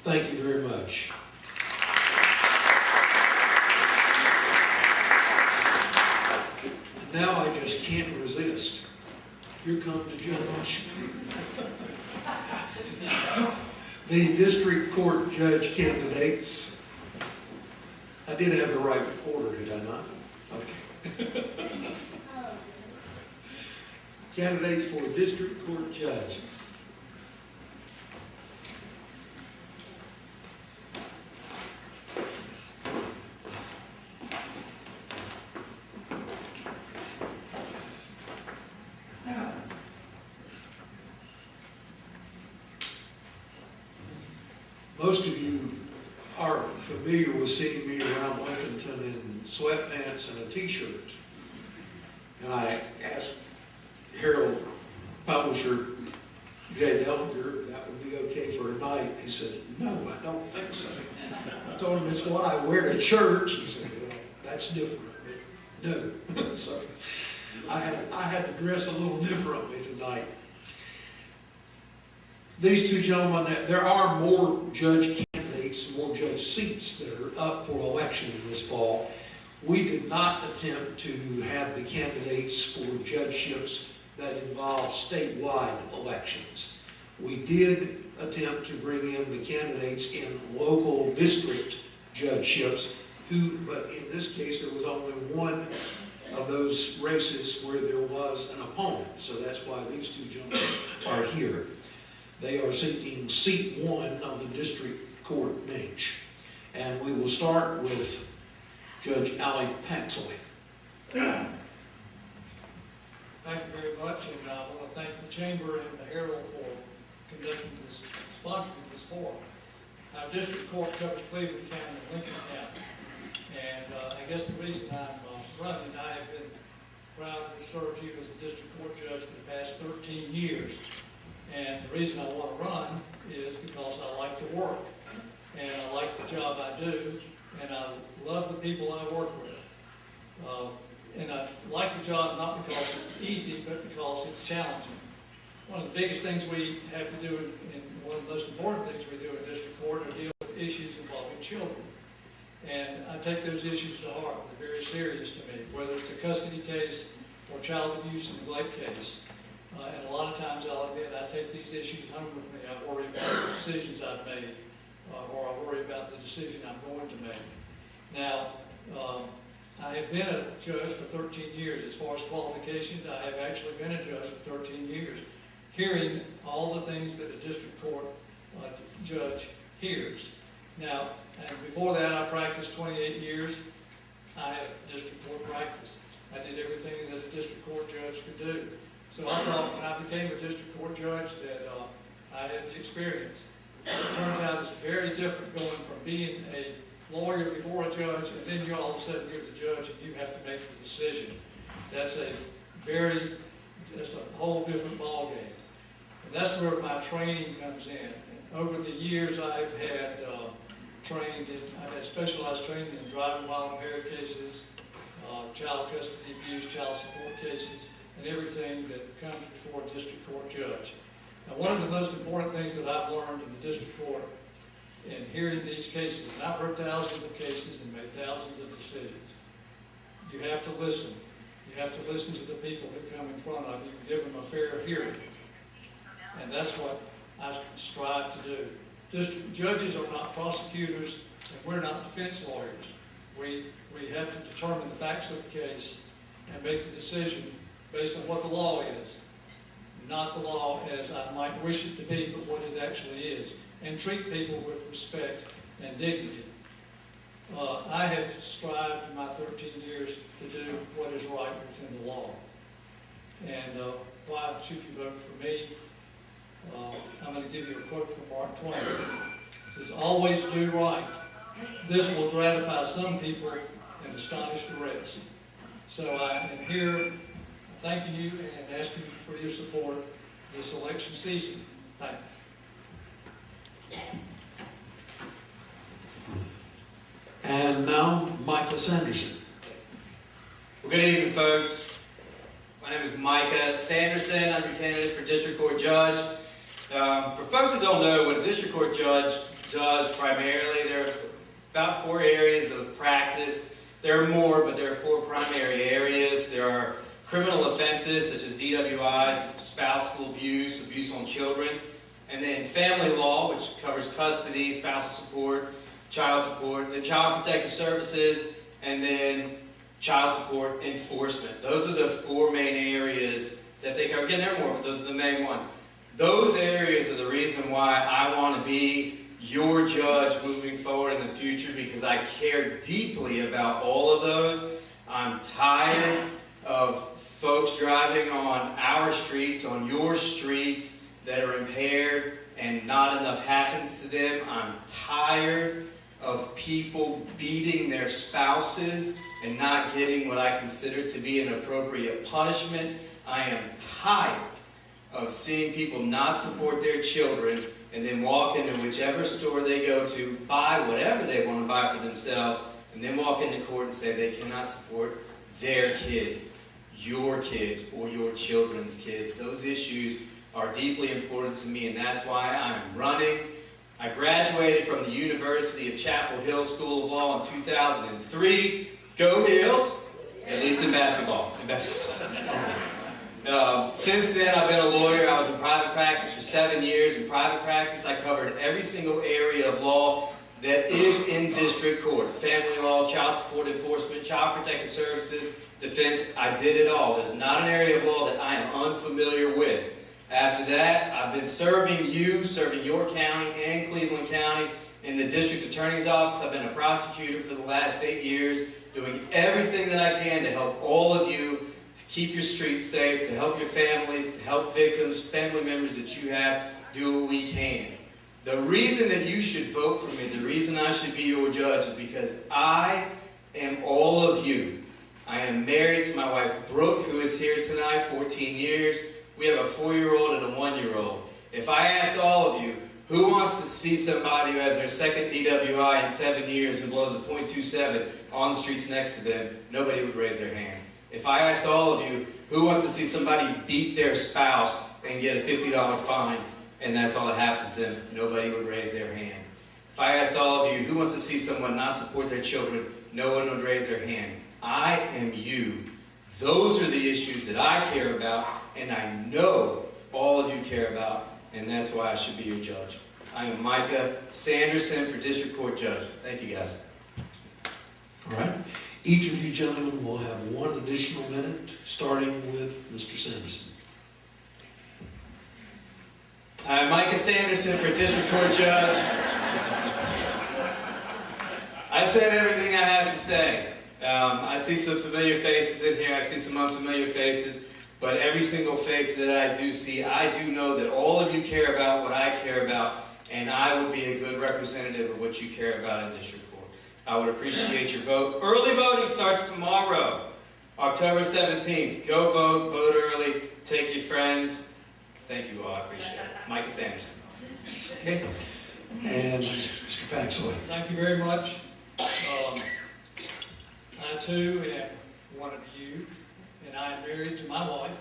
Thank you very much. Now I just can't resist. Here comes the judge. The district court judge candidates. I did have the right order, did I not? Okay. Candidates for district court judge. Most of you are familiar with seeing me around Lincolnton in sweatpants and a t-shirt. And I asked Herald publisher Jay Dellinger if that would be okay for tonight. He said, no, I don't think so. I told him it's what I wear to church. He said, well, that's different, but no. So I had to dress a little differently tonight. These 2 gentlemen, there are more judge candidates, more judge seats that are up for election this fall. We did not attempt to have the candidates for judgeships that involve statewide elections. We did attempt to bring in the candidates in local district judgeships, but in this case, there was only one of those races where there was an opponent. So that's why these 2 gentlemen are here. They are seeking seat 1 on the district court bench. And we will start with Judge Paksoy. Thank you very much, and I want to thank the Chamber and the Herald for conducting this, sponsoring this forum. Our district court covers Cleveland County and Lincoln County, and I guess the reason I'm running, I have been proud to serve you as a district court judge for the past 13 years. And the reason I want to run is because I like to work, and I like the job I do, and I love the people I work with. And I like the job not because it's easy, but because it's challenging. One of the biggest things we have to do, and one of the most important things we do in district court, are deal with issues involving children. And I take those issues to heart. They're very serious to me, whether it's a custody case or child abuse and neglect case. And a lot of times, I'll admit, I take these issues home with me. I worry about the decisions I've made, or I worry about the decision I'm going to make. Now, I have been a judge for 13 years. As far as qualifications, I have actually been a judge for 13 years, hearing all the things that a district court judge hears. Now, and before that, I practiced 28 years. I had district court practice. I did everything that a district court judge could do. So I thought when I became a district court judge that I had the experience. It turns out it's very different going from being a lawyer before a judge, and then you all of a sudden you're the judge and you have to make the decision. That's a whole different ballgame. And that's where my training comes in. And over the years I've had I've had specialized training in driving while impaired cases, child custody abuse, child support cases, and everything that comes before a district court judge. Now, one of the most important things that I've learned in the district court in hearing these cases, and I've heard thousands of cases and made thousands of decisions, you have to listen. You have to listen to the people that come in front of you and give them a fair hearing. And that's what I strive to do. District judges are not prosecutors, and we're not defense lawyers. We have to determine the facts of the case and make the decision based on what the law is. Not the law as I might wish it to be, but what it actually is. And treat people with respect and dignity. I have strived in my 13 years to do what is right within the law. And why should you vote for me? I'm going to give you a quote from Mark Twain. It says, "Always do right. This will gratify some people and astonish the rest." So I am here thanking you and asking for your support this election season. Thank you. And now, Micah Sanderson. Well, good evening, folks. My name is Micah Sanderson. I'm your candidate for District Court Judge. For folks that don't know what a District Court Judge does primarily, there are about 4 areas of practice. There are more, but there are 4 primary areas. There are criminal offenses such as DWIs, spousal abuse, abuse on children, and then family law, which covers custody, spousal support, child support, then child protective services, and then child support enforcement. Those are the 4 main areas that they cover. Again, there are more, but those are the main ones. Those areas are the reason why I want to be your judge moving forward in the future, because I care deeply about all of those. I'm tired of folks driving on our streets, on your streets, that are impaired and not enough happens to them. I'm tired of people beating their spouses and not getting what I consider to be an appropriate punishment. I am tired of seeing people not support their children and then walk into whichever store they go to, buy whatever they want to buy for themselves, and then walk into court and say they cannot support their kids, your kids, or your children's kids. Those issues are deeply important to me, and that's why I'm running. I graduated from the University of Chapel Hill School of Law in 2003. Go Heels! At least in basketball. Since then, I've been a lawyer. I was in private practice for 7 years. In private practice, I covered every single area of law that is in district court. Family law, child support enforcement, child protective services, defense. I did it all. There's not an area of law that I am unfamiliar with. After that, I've been serving your county and Cleveland County in the district attorney's office. I've been a prosecutor for the last 8 years, doing everything that I can to help all of you, to keep your streets safe, to help your families, to help victims, family members that you have, do what we can. The reason that you should vote for me, the reason I should be your judge, is because I am all of you. I am married to my wife, Brooke, who is here tonight, 14 years. We have a 4-year-old and a 1-year-old. If I asked all of you, who wants to see somebody who has their second DWI in 7 years and blows a .27 on the streets next to them, nobody would raise their hand. If I asked all of you, who wants to see somebody beat their spouse and get a $50 fine, and that's all that happens to them, nobody would raise their hand. If I asked all of you, who wants to see someone not support their children, no one would raise their hand. I am you. Those are the issues that I care about, and I know all of you care about, and that's why I should be your judge. I am Micah Sanderson for District Court Judge. Thank you, guys. All right. Each of you gentlemen will have 1 additional minute, starting with Mr. Sanderson. I'm Micah Sanderson for District Court Judge. I said everything I have to say. I see some familiar faces in here. I see some unfamiliar faces. But every single face that I do see, I do know that all of you care about what I care about, and I will be a good representative of what you care about in District Court. I would appreciate your vote. Early voting starts tomorrow, October 17th. Go vote, vote early, take your friends. Thank you all, I appreciate it. Micah Sanderson. Okay. And Mr. Paksoy. Thank you very much. I too am one of you, and I am married to my wife,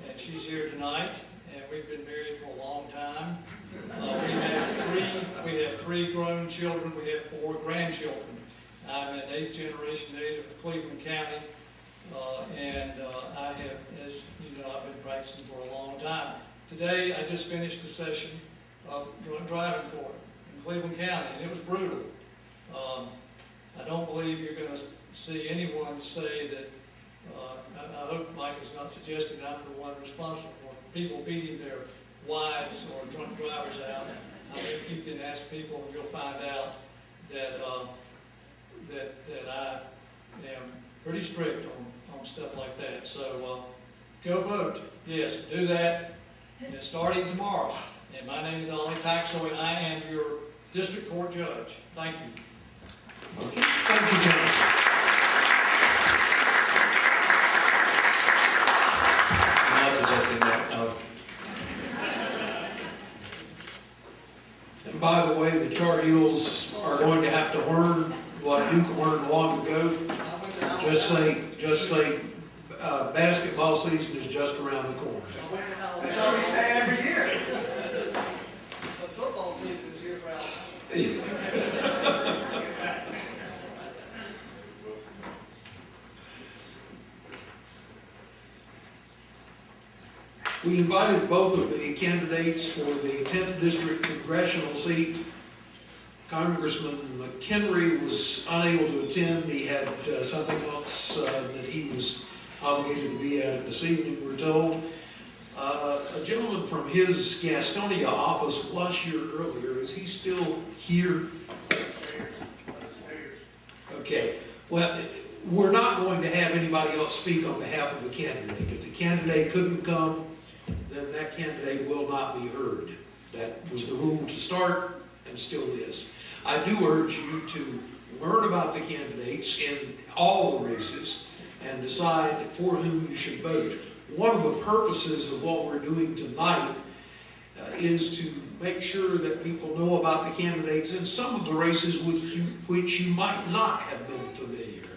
and she's here tonight, and we've been married for a long time. We have 3 grown children. We have 4 grandchildren. I'm an 8th generation native of Cleveland County, and I have, as you know, I've been practicing for a long time. Today, I just finished a session of driving court in Cleveland County, and it was brutal. I don't believe you're going to see anyone say that, I hope Mike is not suggesting I'm the one responsible for people beating their wives or drunk drivers out. I think you can ask people and you'll find out that that I am pretty strict on stuff like that. So go vote. Yes, do that. And it's starting tomorrow. And my name is Paksoy, and I am your district court judge. Thank you. Okay. Thank you, gentlemen. I'm not suggesting that. And by the way, the Tar Heels are going to have to learn what Duke learned long ago. Just say basketball season is just around the corner. That's what we say every year. The football season is year round. We invited both of the candidates for the 10th District Congressional seat. Congressman McHenry was unable to attend. He had something else that he was obligated to be at this evening, we're told. A gentleman from his Gastonia office was here earlier. Is he still here? Okay. Well, we're not going to have anybody else speak on behalf of the candidate. If the candidate couldn't come, then that candidate will not be heard. That was the rule to start and still is. I do urge you to learn about the candidates in all the races and decide for whom you should vote. One of the purposes of what we're doing tonight is to make sure that people know about the candidates in some of the races which you might not have been familiar.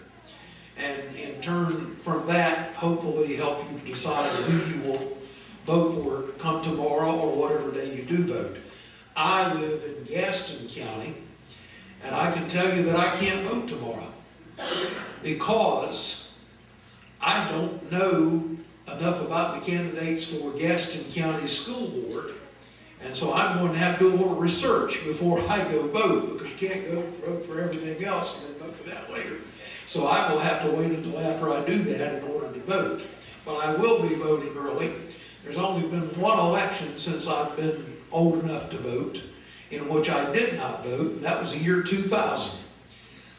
And in turn from that, hopefully help you decide who you will vote for come tomorrow or whatever day you do vote. I live in Gaston County, and I can tell you that I can't vote tomorrow because I don't know enough about the candidates for Gaston County School Board, and so I'm going to have to do a little research before I go vote, because you can't go vote for everything else and then vote for that later. So I will have to wait until after I do that in order to vote. But I will be voting early There's only been one election since I've been old enough to vote, in which I did not vote, and that was the year 2000.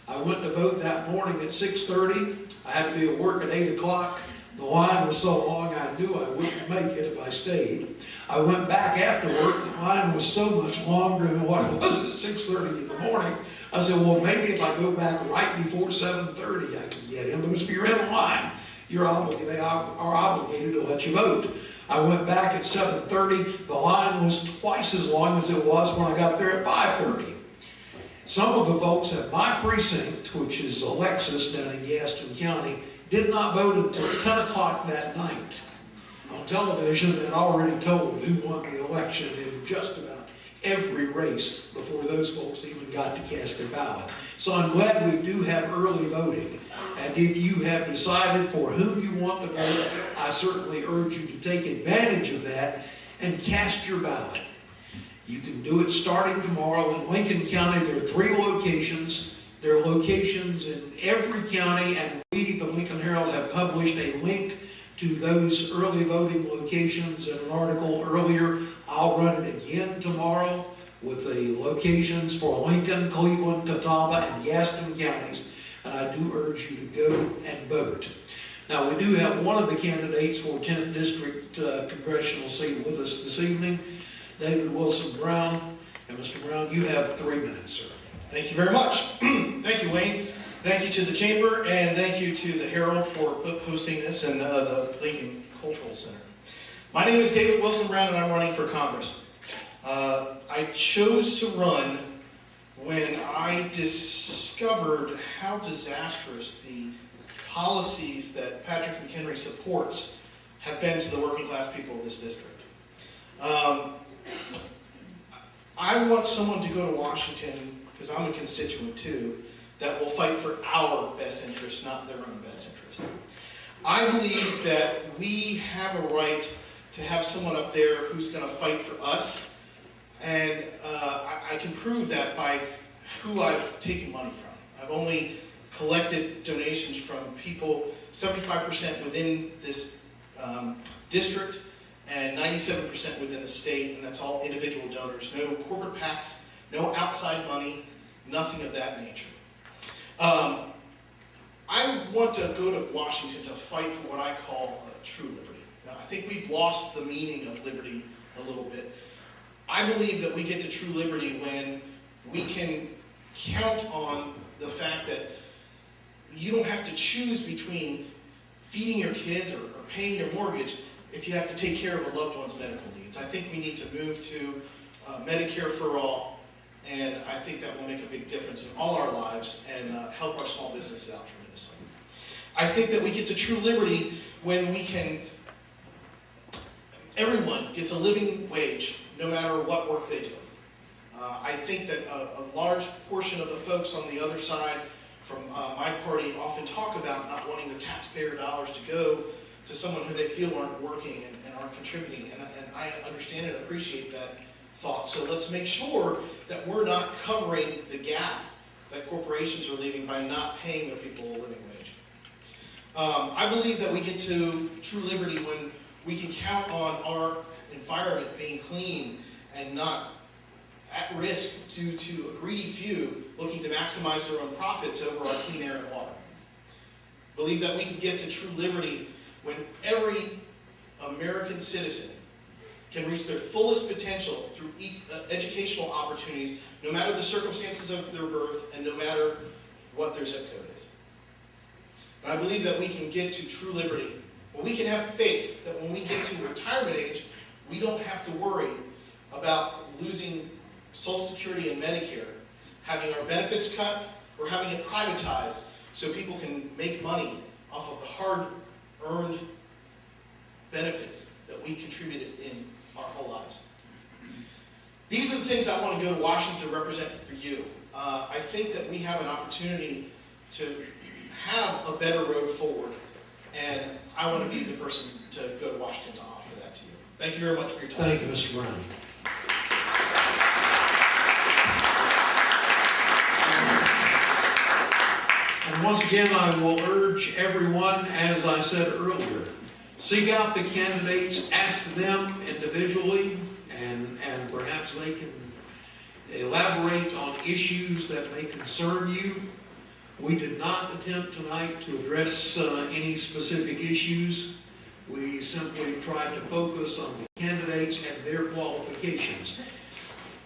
I went to vote that morning at 6:30. I had to be at work at 8 o'clock. The line was so long I knew I wouldn't make it if I stayed. I went back after work. The line was so much longer than what it was at 6:30 in the morning. I said, well, maybe if I go back right before 7:30, I can get in. Because if you're in line, they are obligated to let you vote. I went back at 7:30. The line was twice as long as it was when I got there at 5:30. Some of the folks at my precinct, which is Alexis down in Gaston County, did not vote until 10 o'clock that night. On television, they had already told who won the election in just about every race before those folks even got to cast their ballot. So I'm glad we do have early voting. And if you have decided for whom you want to vote, I certainly urge you to take advantage of that and cast your ballot. You can do it starting tomorrow. In Lincoln County, there are 3 locations. There are locations in every county, and we, the Lincoln Herald, have published a link to those early voting locations in an article earlier. I'll run it again tomorrow with the locations for Lincoln, Cleveland, Catawba, and Gaston counties, and I do urge you to go and vote. Now, we do have one of the candidates for 10th District congressional seat with us this evening, David Wilson Brown. And Mr. Brown, you have 3 minutes, sir. Thank you very much. Thank you, Wayne. Thank you to the Chamber, and thank you to the Herald for hosting this and the Lincoln Cultural Center. My name is David Wilson Brown, and I'm running for Congress. I chose to run when I discovered how disastrous the policies that Patrick McHenry supports have been to the working class people of this district. I want someone to go to Washington, because I'm a constituent too, that will fight for our best interests, not their own best interests. I believe that we have a right to have someone up there who's going to fight for us, and I can prove that by who I've taken money from. I've only collected donations from people, 75% within this district, and 97% within the state, and that's all individual donors. No corporate PACs, no outside money, nothing of that nature. I want to go to Washington to fight for what I call true liberty. Now, I think we've lost the meaning of liberty a little bit. I believe that we get to true liberty when we can count on the fact that you don't have to choose between feeding your kids or paying your mortgage if you have to take care of a loved one's medical needs. I think we need to move to Medicare for all, and I think that will make a big difference in all our lives and help our small businesses out tremendously. I think that we get to true liberty when we can, everyone gets a living wage no matter what work they do. I think that a large portion of the folks on the other side from my party often talk about not wanting their taxpayer dollars to go to someone who they feel aren't working and aren't contributing. And I understand and appreciate that thought. So let's make sure that we're not covering the gap that corporations are leaving by not paying their people a living wage. I believe that we get to true liberty when we can count on our environment being clean and not at risk due to a greedy few looking to maximize their own profits over our clean air and water. Believe that we can get to true liberty when every American citizen can reach their fullest potential through educational opportunities, no matter the circumstances of their birth and no matter what their zip code is. And I believe that we can get to true liberty when we can have faith that when we get to retirement age, we don't have to worry about losing Social Security and Medicare, having our benefits cut, or having it privatized so people can make money off of the hard-earned benefits that we contributed in our whole lives. These are the things I want to go to Washington to represent for you. I think that we have an opportunity to have a better road forward, and I want to be the person to go to Washington to offer that to you. Thank you very much for your time. Thank you, Mr. Brown. And once again, I will urge everyone, as I said earlier, seek out the candidates, ask them individually, and perhaps they can elaborate on issues that may concern you. We did not attempt tonight to address any specific issues. We simply tried to focus on the candidates and their qualifications.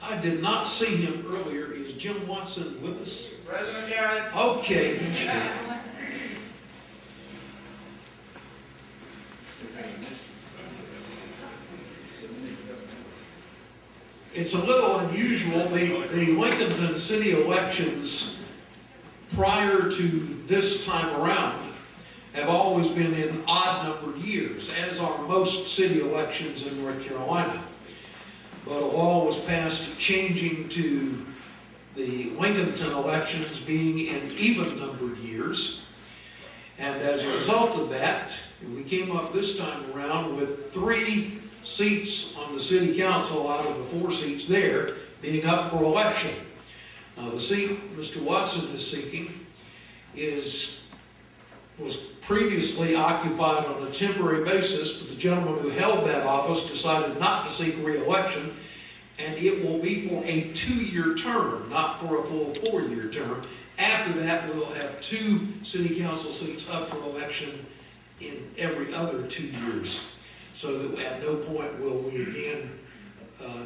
I did not see him earlier. Is Jim Watson with us? President County. Okay, he's here. It's a little unusual. The Lincolnton City elections prior to this time around have always been in odd-numbered years, as are most city elections in North Carolina. But a law was passed changing to the Lincolnton elections being in even-numbered years. And as a result of that, we came up this time around with 3 seats on the city council out of the 4 seats there being up for election. Now, the seat Mr. Watson is seeking was previously occupied on a temporary basis, but the gentleman who held that office decided not to seek re-election, and it will be for a 2-year term, not for a full 4-year term. After that, we'll have 2 city council seats up for election in every other 2 years. So that at no point will we again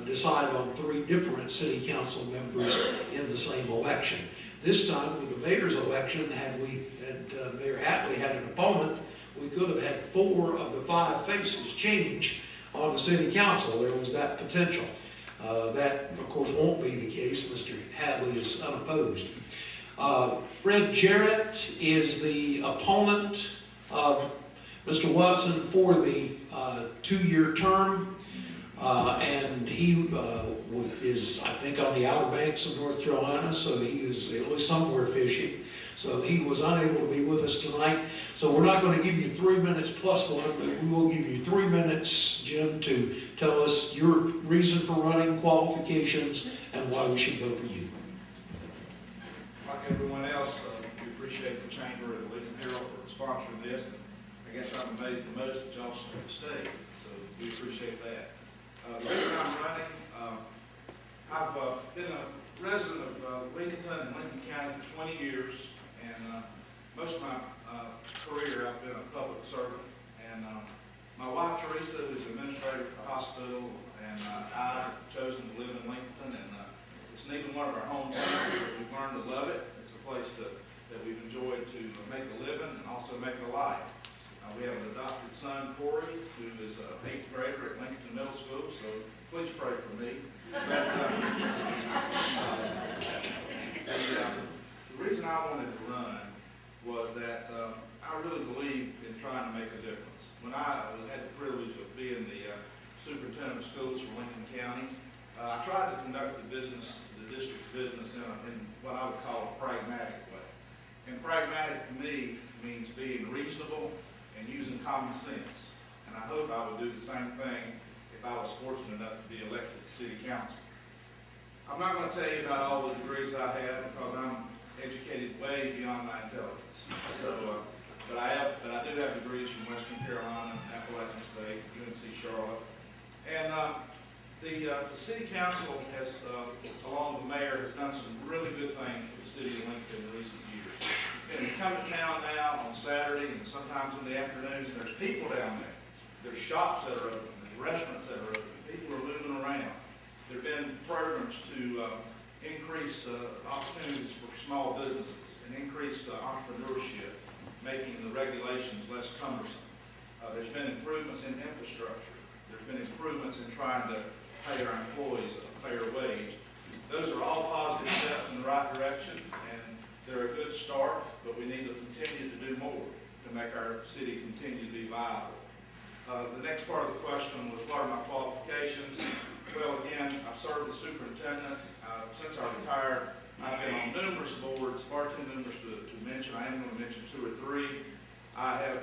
decide on 3 different city council members in the same election. This time, with the mayor's election, had Mayor Hatley had an opponent, we could have had 4 of the 5 faces change on the city council. There was that potential. That, of course, won't be the case. Mr. Hatley is unopposed. Fred Jarrett is the opponent of Mr. Watson for the 2-year term. And he is, I think, on the Outer Banks of North Carolina, so he is at least somewhere fishing. So he was unable to be with us tonight. So we're not going to give you 3 minutes plus 1, but we will give you 3 minutes, Jim, to tell us your reason for running, qualifications, and why we should vote for you. Like everyone else, we appreciate the Chamber and the Lincoln Herald for sponsoring this. I guess I'm amazed the most that y'all stayed, so we appreciate that. The reason I'm running, I've been a resident of Lincolnton and Lincoln County for 20 years, and most of my career I've been a public servant. And my wife Teresa, who's administrator at the hospital, and I've chosen to live in Lincolnton, and it's neither one of our home towns, but we've learned to love it. It's a place that we've enjoyed to make a living and also make a life. We have an adopted son, Corey, who is an 8th grader at Lincolnton Middle School, so please pray for me. But, the reason I wanted to run was that I really believe in trying to make a difference. When I had the privilege of being the superintendent of schools for Lincoln County, I tried to conduct the district's business in what I would call a pragmatic way. And pragmatic to me means being reasonable and using common sense. And I hope I would do the same thing if I was fortunate enough to be elected to city council. I'm not going to tell you about all the degrees I have because I'm educated way beyond my intelligence. So, but I do have degrees from Western Carolina, Appalachian State, UNC Charlotte. And the city council has, along with the mayor, has done some really good things for the city of Lincoln in recent years. And you come to town now on Saturday and sometimes in the afternoons, and there's people down there. There's shops that are open, there's restaurants that are open, people are moving around. There have been programs to increase opportunities for small businesses and increase entrepreneurship, making the regulations less cumbersome. There's been improvements in infrastructure. There's been improvements in trying to pay our employees a fair wage. Those are all positive steps in the right direction, and they're a good start, but we need to continue to do more to make our city continue to be viable. The next part of the question was, what are my qualifications? Well, again, I've served as superintendent. Since I retired, I've been on numerous boards, far too numerous to mention. I am going to mention 2 or 3. I have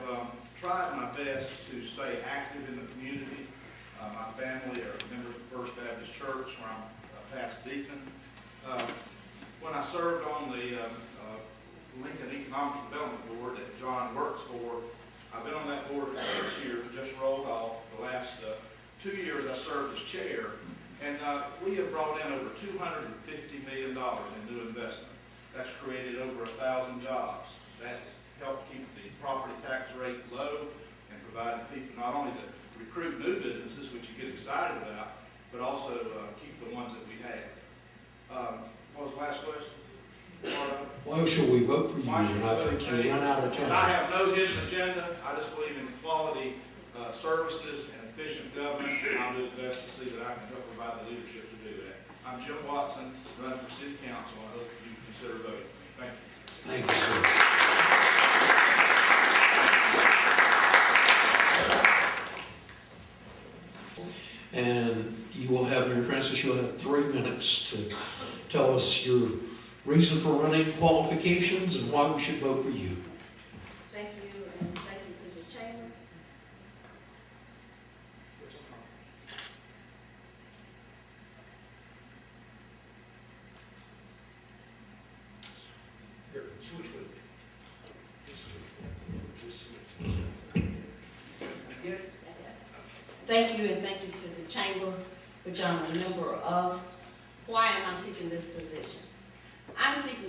tried my best to stay active in the community. My family are members of First Baptist Church, where I'm a past deacon. When I served on the Lincoln Economic Development Board that John works for, I've been on that board for 6 years, just 2 years I served as chair, and we have brought in over $250 million in new investment. That's created over 1,000 jobs. That's helped keep the property tax rate low and provided people not only to recruit new businesses, which you get excited about, but also keep the ones that we have. What was the last question? Why should we vote for you? And I think you run out of time. I have no hidden agenda. I just believe in quality services and efficient government, and I'll do the best to see that I can help provide the leadership to do that. I'm Jim Watson, running for City Council. I hope you consider voting for me. Thank you. Thank you, sir. And you will have, Mary Frances, you'll have 3 minutes to tell us your reason for running, qualifications, and why we should vote for you. Thank you, and thank you to the chamber. Here, switch with me. Thank you, and thank you to the chamber, which I'm a member of. Why am I seeking this position? I'm seeking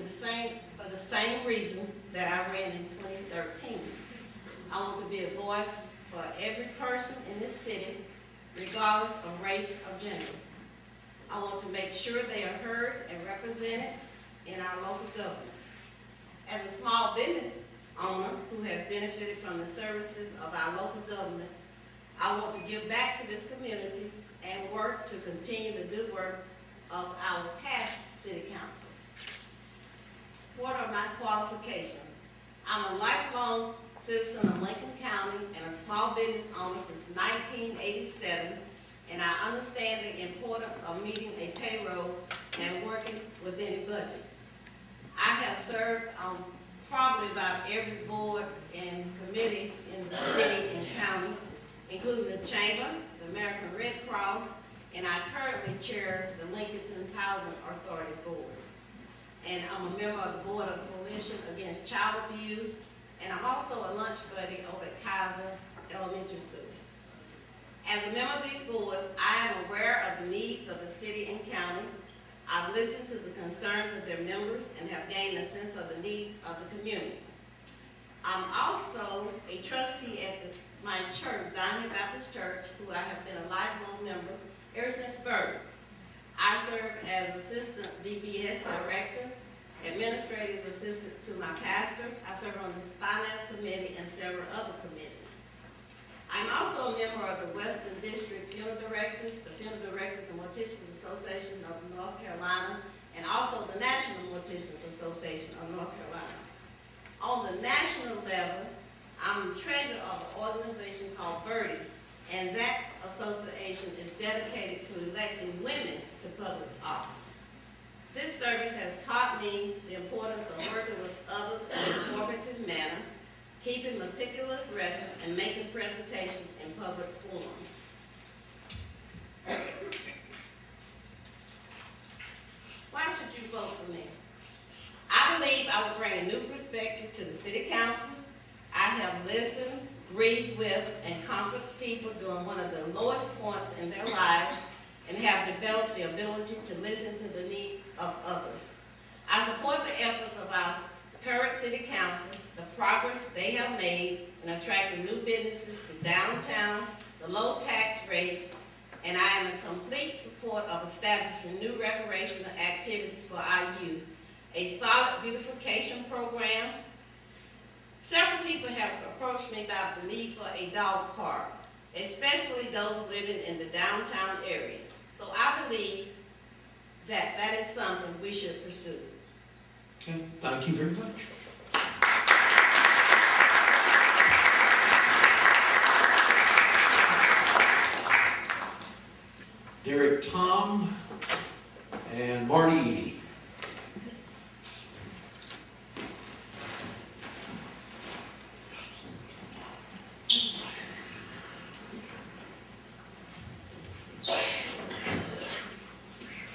for the same reason that I ran in 2013. I want to be a voice for every person in this city, regardless of race or gender. I want to make sure they are heard and represented in our local government. As a small business owner who has benefited from the services of our local government, I want to give back to this community and work to continue the good work of our past city councils. What are my qualifications? I'm a lifelong citizen of Lincoln County and a small business owner since 1987, and I understand the importance of meeting a payroll and working within a budget. I have served on probably about every board and committee in the city and county, including the Chamber, the American Red Cross, and I currently chair the Lincolnton Housing Authority Board. And I'm a member of the Board of Coalition Against Child Abuse, and I'm also a lunch buddy over at Kaiser Elementary School. As a member of these boards, I am aware of the needs of the city and county. I've listened to the concerns of their members and have gained a sense of the needs of the community. I'm also a trustee at my church, Zion Baptist Church, who I have been a lifelong member ever since birth. I serve as assistant VBS director, administrative assistant to my pastor. I serve on the finance committee and several other committees. I'm also a member of the Western District Funeral Directors, the Funeral Directors and Morticians Association of North Carolina, and also the National Morticians Association of North Carolina. On the national level, I'm treasurer of an organization called Birdies, and that association is dedicated to electing women to public office. This service has taught me the importance of working with others in a cooperative manner, keeping meticulous records, and making presentations in public forums. Why should you vote for me? I believe I will bring a new perspective to the city council. I have listened, grieved with, and comforted people during one of the lowest points in their lives and have developed the ability to listen to the needs of others. I support the efforts of our current city council, the progress they have made in attracting new businesses to downtown, the low tax rates, and I am in complete support of establishing new recreational activities for our youth, a solid beautification program. Several people have approached me about the need for a dog park, especially those living in the downtown area. So I believe that that is something we should pursue. Okay, thank you very much. Derek Tom and Marty Edie.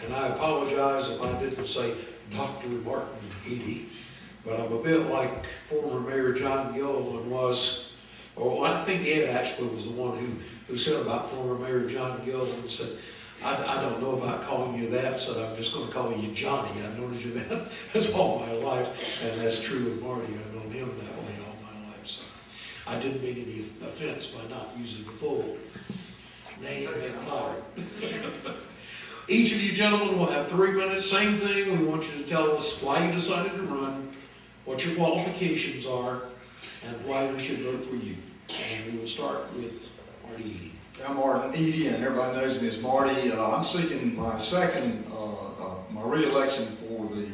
And I apologize if I didn't say Dr. Martin Edie, but I'm a bit like former Mayor John Gilliland was Or I think Ed actually was the one who said about former Mayor John Gill and said, I don't know about calling you that, so I'm just going to call you Johnny. I've known you that that's all my life, and that's true of Marty. I've known him that way all my life. So I didn't mean any offense by not using the full name and title. Each of you gentlemen will have 3 minutes. Same thing. We want you to tell us why you decided to run, what your qualifications are, and why we should vote for you. And we will start with Marty Eady. I'm Martin Eady, and everybody knows me as Marty. I'm seeking my my re-election for the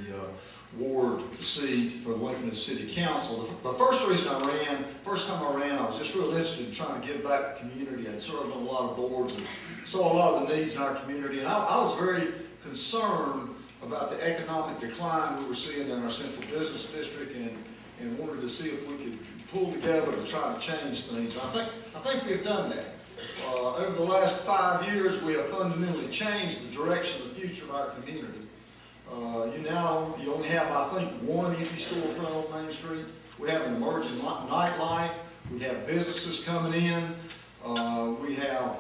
ward seat for the Lincolnton City Council. The first time I ran, I was just real interested in trying to give back to the community. I'd served on a lot of boards and saw a lot of the needs in our community, and I was very concerned about the economic decline we were seeing in our central business district, and wanted to see if we could pull together to try to change things. I think we have done that. Over the last 5 years, we have fundamentally changed the direction of the future of our community. You only have, I think, one empty storefront on Main Street. We have an emerging nightlife. We have businesses coming in. We have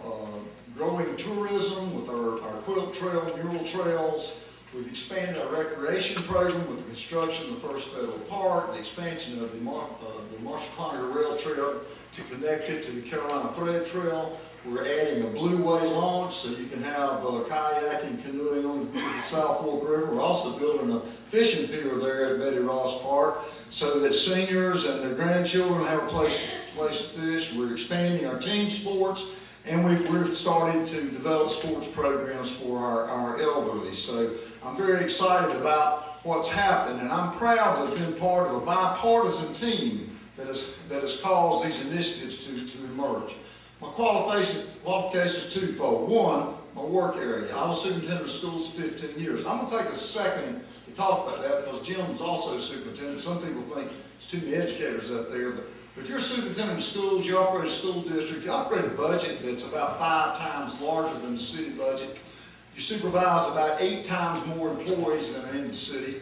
growing tourism with our quilt trail, mural trails. We've expanded our recreation program with the construction of the first federal park, the expansion of the Marshall Rail Trail to connect it to the Carolina Thread Trail. We're adding a Blue Way launch so you can have kayaking, canoeing on the South Fork River. We're also building a fishing pier there at Betty Ross Park so that seniors and their grandchildren have a place to fish. We're expanding our team sports, and we're starting to develop sports programs for our elderly. So I'm very excited about what's happened, and I'm proud to have been part of a bipartisan team that has caused these initiatives to emerge. My qualifications are twofold. One, my work area. I was superintendent of schools for 15 years. I'm going to take a second to talk about that because Jim was also superintendent. Some people think there's too many educators up there, but if you're superintendent of schools, you operate a school district, you operate a budget that's about 5 times larger than the city budget. You supervise about 8 times more employees than are in the city.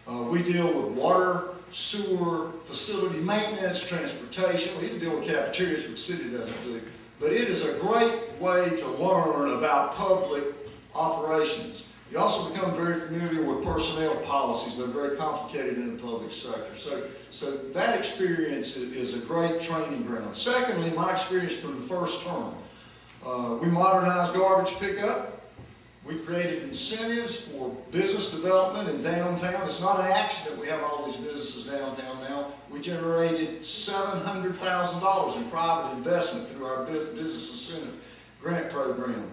We deal with water, sewer, facility maintenance, transportation. We even deal with cafeterias, which the city doesn't do. But it is a great way to learn about public operations. You also become very familiar with personnel policies that are very complicated in the public sector. So that experience is a great training ground. Secondly, my experience from the first term. We modernized garbage pickup. We created incentives for business development in downtown. It's not an accident we have all these businesses downtown now. We generated $700,000 in private investment through our business incentive grant program.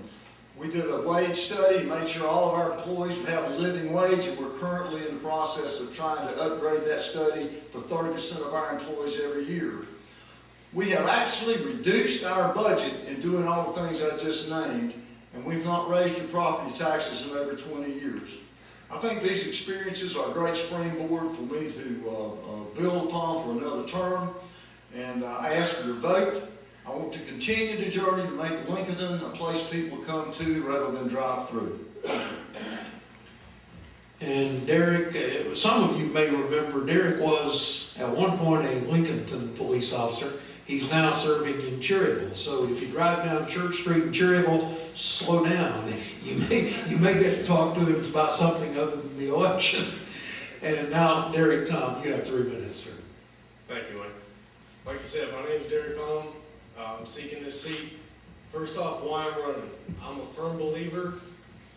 We did a wage study, made sure all of our employees would have a living wage, and we're currently in the process of trying to upgrade that study for 30% of our employees every year. We have actually reduced our budget in doing all the things I just named, and we've not raised your property taxes in over 20 years. I think these experiences are a great springboard for me to build upon for another term, and I ask for your vote. I want to continue the journey to make Lincolnton a place people come to rather than drive through. And Derek, some of you may remember, Derek was at one point a Lincolnton police officer. He's now serving in Cherryville. So if you drive down Church Street in Cherryville, slow down. You may get to talk to him about something other than the election. And now, Derek Tom, you have 3 minutes, sir. Thank you, Wayne. Like you said, my name's Derek Tom. I'm seeking this seat. First off, why I'm running. I'm a firm believer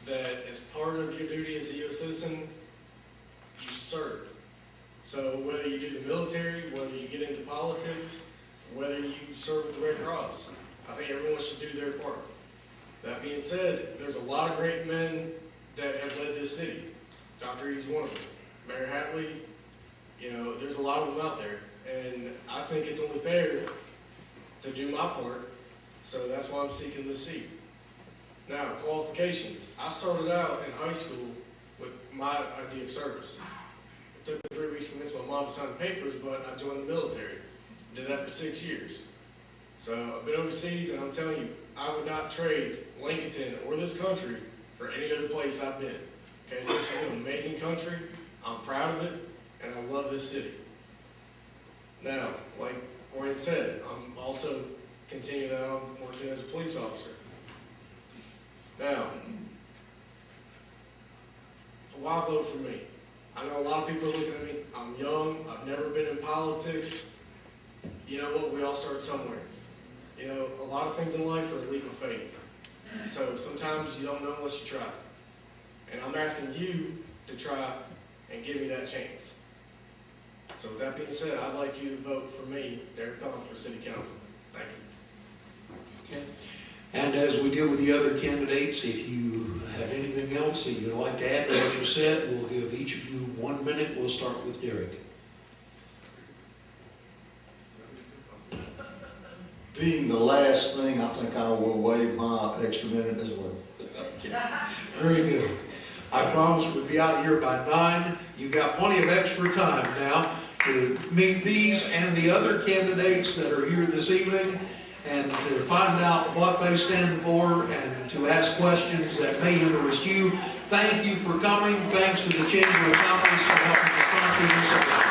that as part of your duty as a U.S. citizen, you serve. So whether you do the military, whether you get into politics, whether you serve with the Red Cross, I think everyone should do their part. That being said, there's a lot of great men that have led this city. Dr. Eady's one of them. Mayor Hatley, there's a lot of them out there. And I think it's only fair to do my part, so that's why I'm seeking this seat. Now, qualifications. I started out in high school with my idea of service. It took me 3 weeks to convince my mom to sign the papers, but I joined the military. Did that for 6 years. So I've been overseas, and I'm telling you, I would not trade Lincolnton or this country for any other place I've been. Okay, this is an amazing country. I'm proud of it, and I love this city. Now, like already said, I'm also continuing that I'm working as a police officer. Now, why vote for me? I know a lot of people are looking at me. I'm young. I've never been in politics. You know what? We all start somewhere. You know, a lot of things in life are a leap of faith. So sometimes you don't know unless you try. And I'm asking you to try and give me that chance. So with that being said, I'd like you to vote for me, Derek Thon, for City Council. Thank you. Okay. And as we deal with the other candidates, if you have anything else that you'd like to add to what you said, we'll give each of you 1 minute. We'll start with Derek. Being the last thing, I think I will waive my extra minute as well. Very good. I promise we'll be out here by 9. You've got plenty of extra time now to meet these and the other candidates that are here this evening, and to find out what they stand for and to ask questions that may interest you. Thank you for coming. Thanks to the Chamber of Commerce for helping to sponsor this.